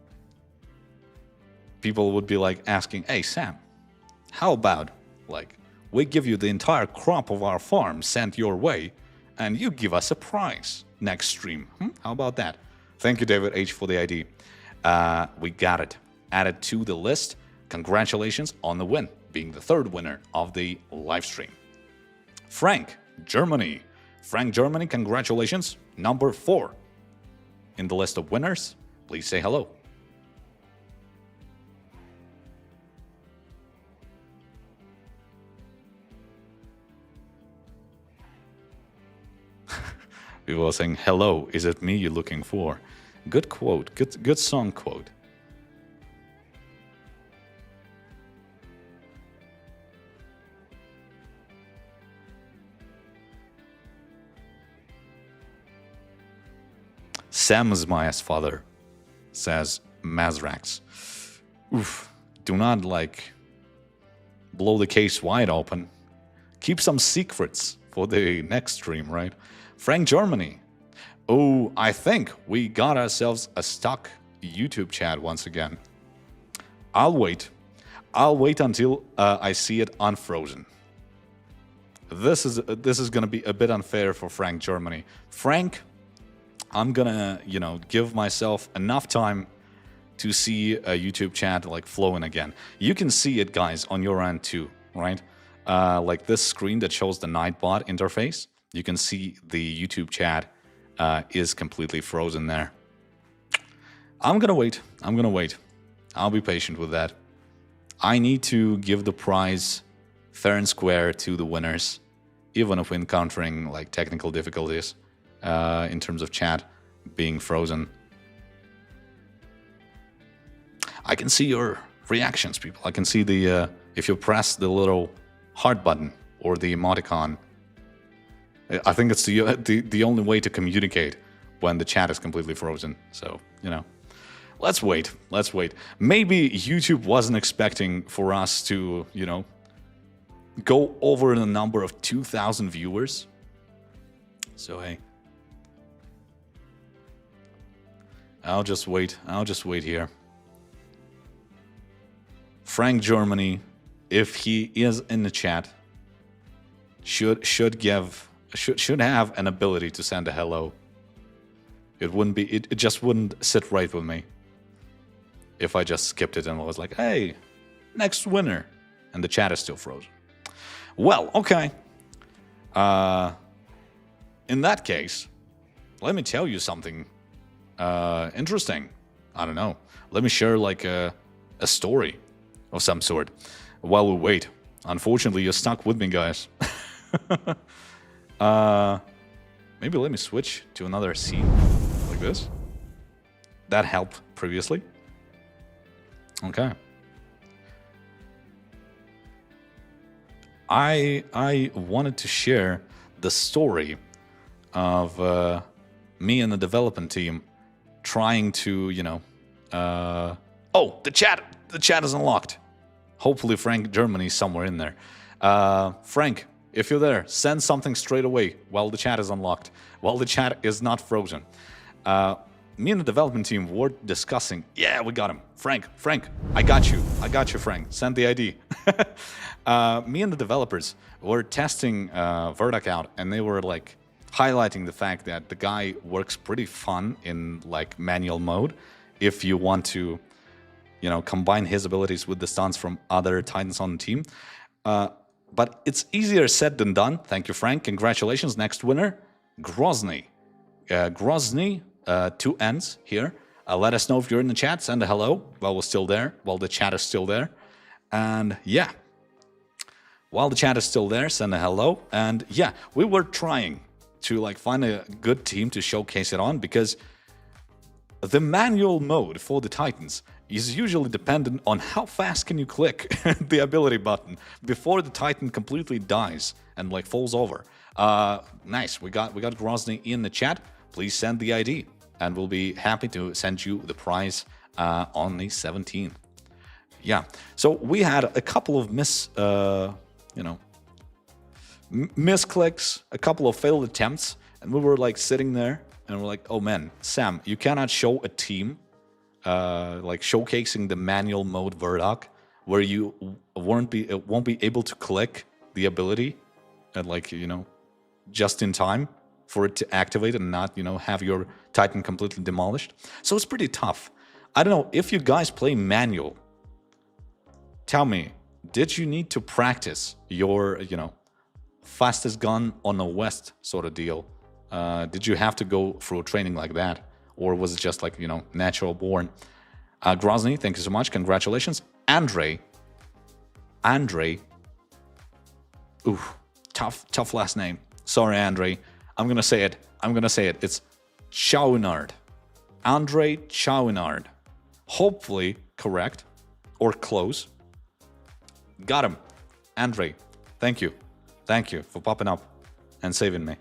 S1: people would be like asking, hey, Sam, how about, like, we give you the entire crop of our farm sent your way, and you give us a prize next stream. How about that? Thank you, David H., for the ID. We got it. Added to the list. Congratulations on the win, being the third winner of the live stream. Frank, Germany. Frank, Germany, congratulations. Number 4 in the list of winners. Please say hello. People are saying, hello, is it me you're looking for? Good quote, good song quote. Sam is Maya's father, says Mazrax. Oof, do not, like, blow the case wide open. Keep some secrets for the next stream, right? Frank, Germany. Oh, I think we got ourselves a stuck YouTube chat once again. I'll wait. I'll wait until I see it unfrozen. This is gonna be a bit unfair for Frank, Germany. Frank, I'm gonna, you know, give myself enough time to see a YouTube chat like flowing again. You can see it, guys, on your end too, right? Like this screen that shows the Nightbot interface. You can see the YouTube chat is completely frozen there. I'm gonna wait. I'm gonna wait. I'll be patient with that. I need to give the prize fair and square to the winners, even if we're encountering like technical difficulties in terms of chat being frozen. I can see your reactions, people. I can see the if you press the little heart button or the emoticon. I think it's the only way to communicate when the chat is completely frozen. So, you know, let's wait. Let's wait. Maybe YouTube wasn't expecting for us to, you know, go over the number of 2,000 viewers. So, hey. I'll just wait. I'll just wait here. Frank Germany, if he is in the chat, should have an ability to send a hello. It wouldn't be. It just wouldn't sit right with me if I just skipped it and was like, "Hey, next winner," and the chat is still frozen. Well, okay. In that case, let me tell you something interesting. I don't know. Let me share like a story of some sort while we wait. Unfortunately, you're stuck with me, guys. Maybe let me switch to another scene like this. That helped previously. Okay. I wanted to share the story of me and the development team trying to, you know, oh, the chat is unlocked. Hopefully Frank Germany is somewhere in there. Frank, if you're there, send something straight away while the chat is unlocked, while the chat is not frozen. Me and the development team were discussing, yeah, we got him. Frank, I got you, Frank. Send the ID. Me and the developers were testing Verdoc out, and they were like highlighting the fact that the guy works pretty fun in like manual mode if you want to, you know, combine his abilities with the stuns from other Titans on the team. But it's easier said than done. Thank you, Frank. Congratulations. Next winner, Grozny. Grozny, 2 N's here. Let us know if you're in the chat. Send a hello while we're still there, while the chat is still there. And yeah, while the chat is still there, send a hello. And yeah, we were trying to like find a good team to showcase it on, because the manual mode for the Titans is usually dependent on how fast can you click the ability button before the Titan completely dies and like falls over. Nice, we got Grozny in the chat. Please send the ID, and we'll be happy to send you the prize on the 17th. Yeah, so we had a couple of misclicks, a couple of failed attempts, and we were like sitting there and we're like, oh man, Sam, you cannot show a team like showcasing the manual mode Verdoc where you won't be able to click the ability and like, you know, just in time for it to activate and not, you know, have your Titan completely demolished. So it's pretty tough. I don't know if you guys play manual. Tell me, did you need to practice your, you know, fastest gun on the West sort of deal? Did you have to go through training like that? Or was it just like, you know, natural born? Grozny, thank you so much. Congratulations. Andre. Ooh, tough last name. Sorry, Andre. I'm going to say it. It's Chouinard. Andre Chouinard. Hopefully correct or close. Got him. Andre, thank you. Thank you for popping up and saving me.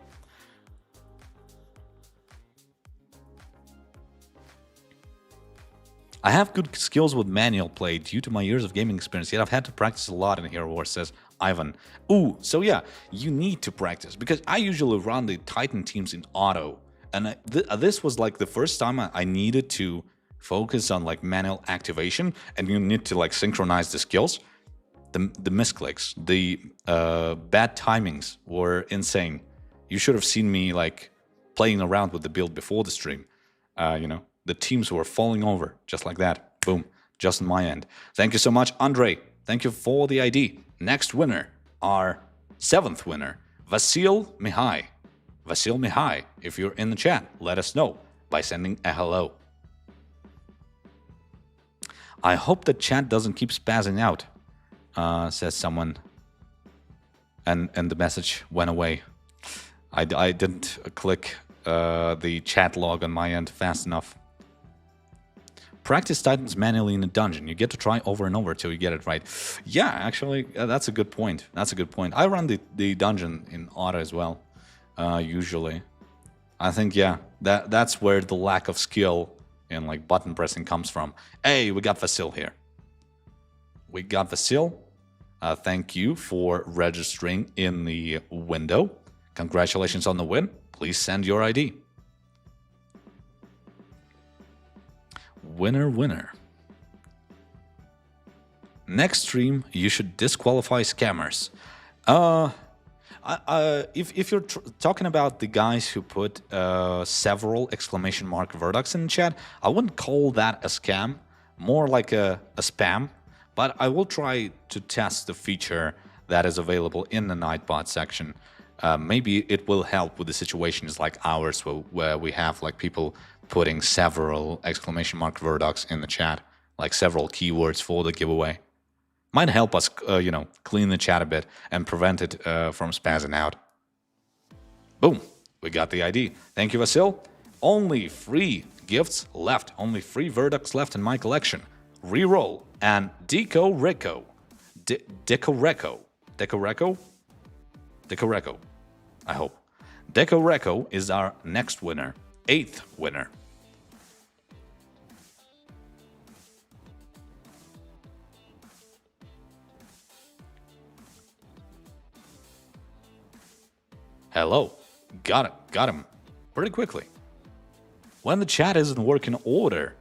S1: I have good skills with manual play due to my years of gaming experience, yet I've had to practice a lot in Hero Wars, says Ivan. Ooh, so yeah, you need to practice, because I usually run the Titan teams in auto, and this was like the first time I needed to focus on like manual activation, and you need to like synchronize the skills. The misclicks, the bad timings were insane. You should have seen me like playing around with the build before the stream, you know. The teams were falling over just like that. Boom. Just on my end. Thank you so much, Andre. Thank you for the ID. Next winner, our 7th winner, Vasil Mihai. Vasil Mihai, if you're in the chat, let us know by sending a hello. I hope the chat doesn't keep spazzing out, says someone. And the message went away. I didn't click the chat log on my end fast enough. Practice Titans manually in a dungeon. You get to try over and over till you get it right. Yeah, actually, that's a good point. That's a good point. I run the dungeon in auto as well, usually. I think, yeah, that's where the lack of skill in like button pressing comes from. Hey, we got Vasil here. We got Vasil. Thank you for registering in the window. Congratulations on the win. Please send your ID. Winner, winner. Next stream, you should disqualify scammers. If you're talking about the guys who put several exclamation mark Verdocs in the chat, I wouldn't call that a scam, more like a spam. But I will try to test the feature that is available in the Nightbot section. Maybe it will help with the situations like ours where we have like people putting several exclamation mark Verdocs in the chat, like several keywords for the giveaway. Might help us, clean the chat a bit and prevent it from spazzing out. Boom, we got the ID. Thank you, Vasil. Only 3 gifts left, only 3 Verdocs left in my collection. Reroll and Deco Reco. Deco Reco. I hope. Deco Reco is our next winner, 8th winner. Hello. Got him. Pretty quickly. When the chat isn't working order,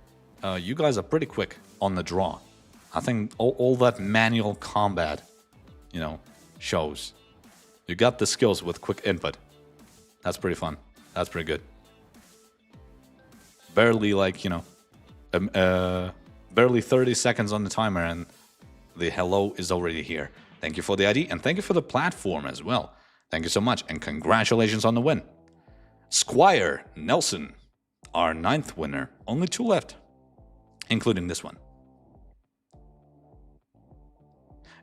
S1: you guys are pretty quick on the draw. I think all that manual combat, shows. You got the skills with quick input. That's pretty fun. That's pretty good. Barely barely 30 seconds on the timer and the hello is already here. Thank you for the ID and thank you for the platform as well. Thank you so much and congratulations on the win. Squire Nelson, our 9th winner. Only 2 left, including this one.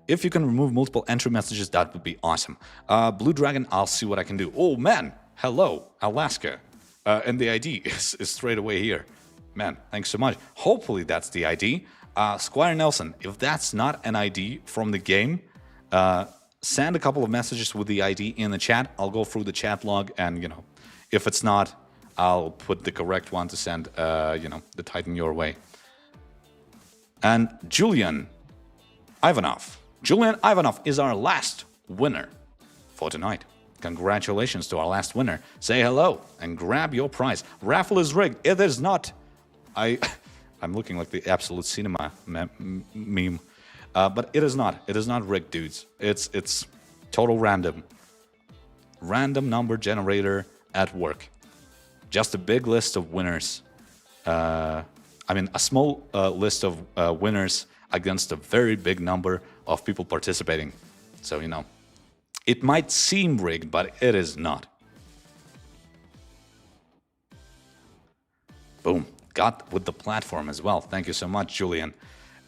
S1: If you can remove multiple entry messages, that would be awesome. Blue Dragon, I'll see what I can do. Oh, man. Hello, Alaska. And the ID is straight away here. Man, thanks so much. Hopefully that's the ID. Squire Nelson, if that's not an ID from the game, send a couple of messages with the ID in the chat. I'll go through the chat log and, if it's not, I'll put the correct one to send, the Titan your way. And Julian Ivanov. Julian Ivanov is our last winner for tonight. Congratulations to our last winner. Say hello and grab your prize. Raffle is rigged. It is not. I'm looking like the absolute cinema meme. But it is not. It is not rigged, dudes. It's total random. Random number generator at work. Just a big list of winners. A small list of winners against a very big number of people participating. So, it might seem rigged, but it is not. Boom. Got with the platform as well. Thank you so much, Julian.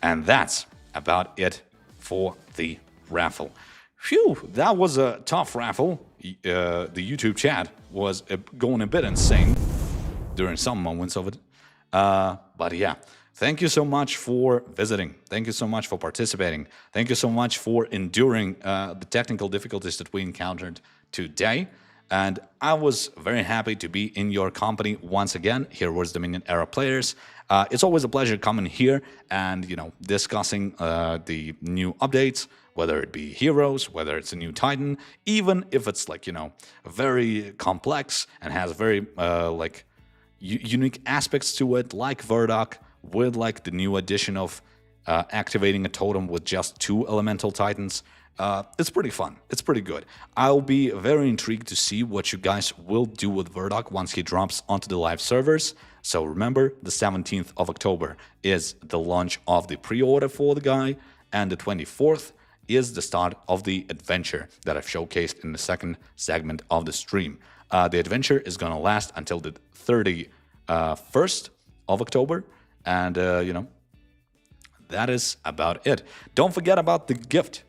S1: And that's about it for the raffle. Phew, that was a tough raffle. The YouTube chat was going a bit insane during some moments of it. But yeah, thank you so much for visiting. Thank you so much for participating. Thank you so much for enduring the technical difficulties that we encountered today. And I was very happy to be in your company once again. Here was Dominion Era Players. It's always a pleasure coming here and, discussing the new updates, whether it be heroes, whether it's a new Titan, even if it's very complex and has very unique aspects to it, like Verdoc, with the new addition of activating a totem with just 2 elemental Titans. It's pretty fun. It's pretty good. I'll be very intrigued to see what you guys will do with Verdoc once he drops onto the live servers. So remember, the 17th of October is the launch of the pre-order for the guy, and the 24th is the start of the adventure that I've showcased in the second segment of the stream. The adventure is going to last until the 31st of October. And, that is about it. Don't forget about the gift.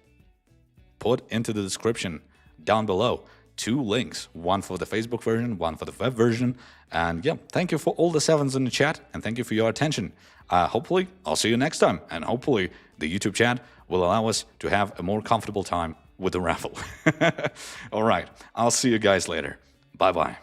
S1: Put into the description down below 2 links, one for the Facebook version, one for the web version. And yeah, thank you for all the 7s in the chat, and thank you for your attention. Hopefully, I'll see you next time, and hopefully the YouTube chat will allow us to have a more comfortable time with the raffle. All right, I'll see you guys later. Bye-bye.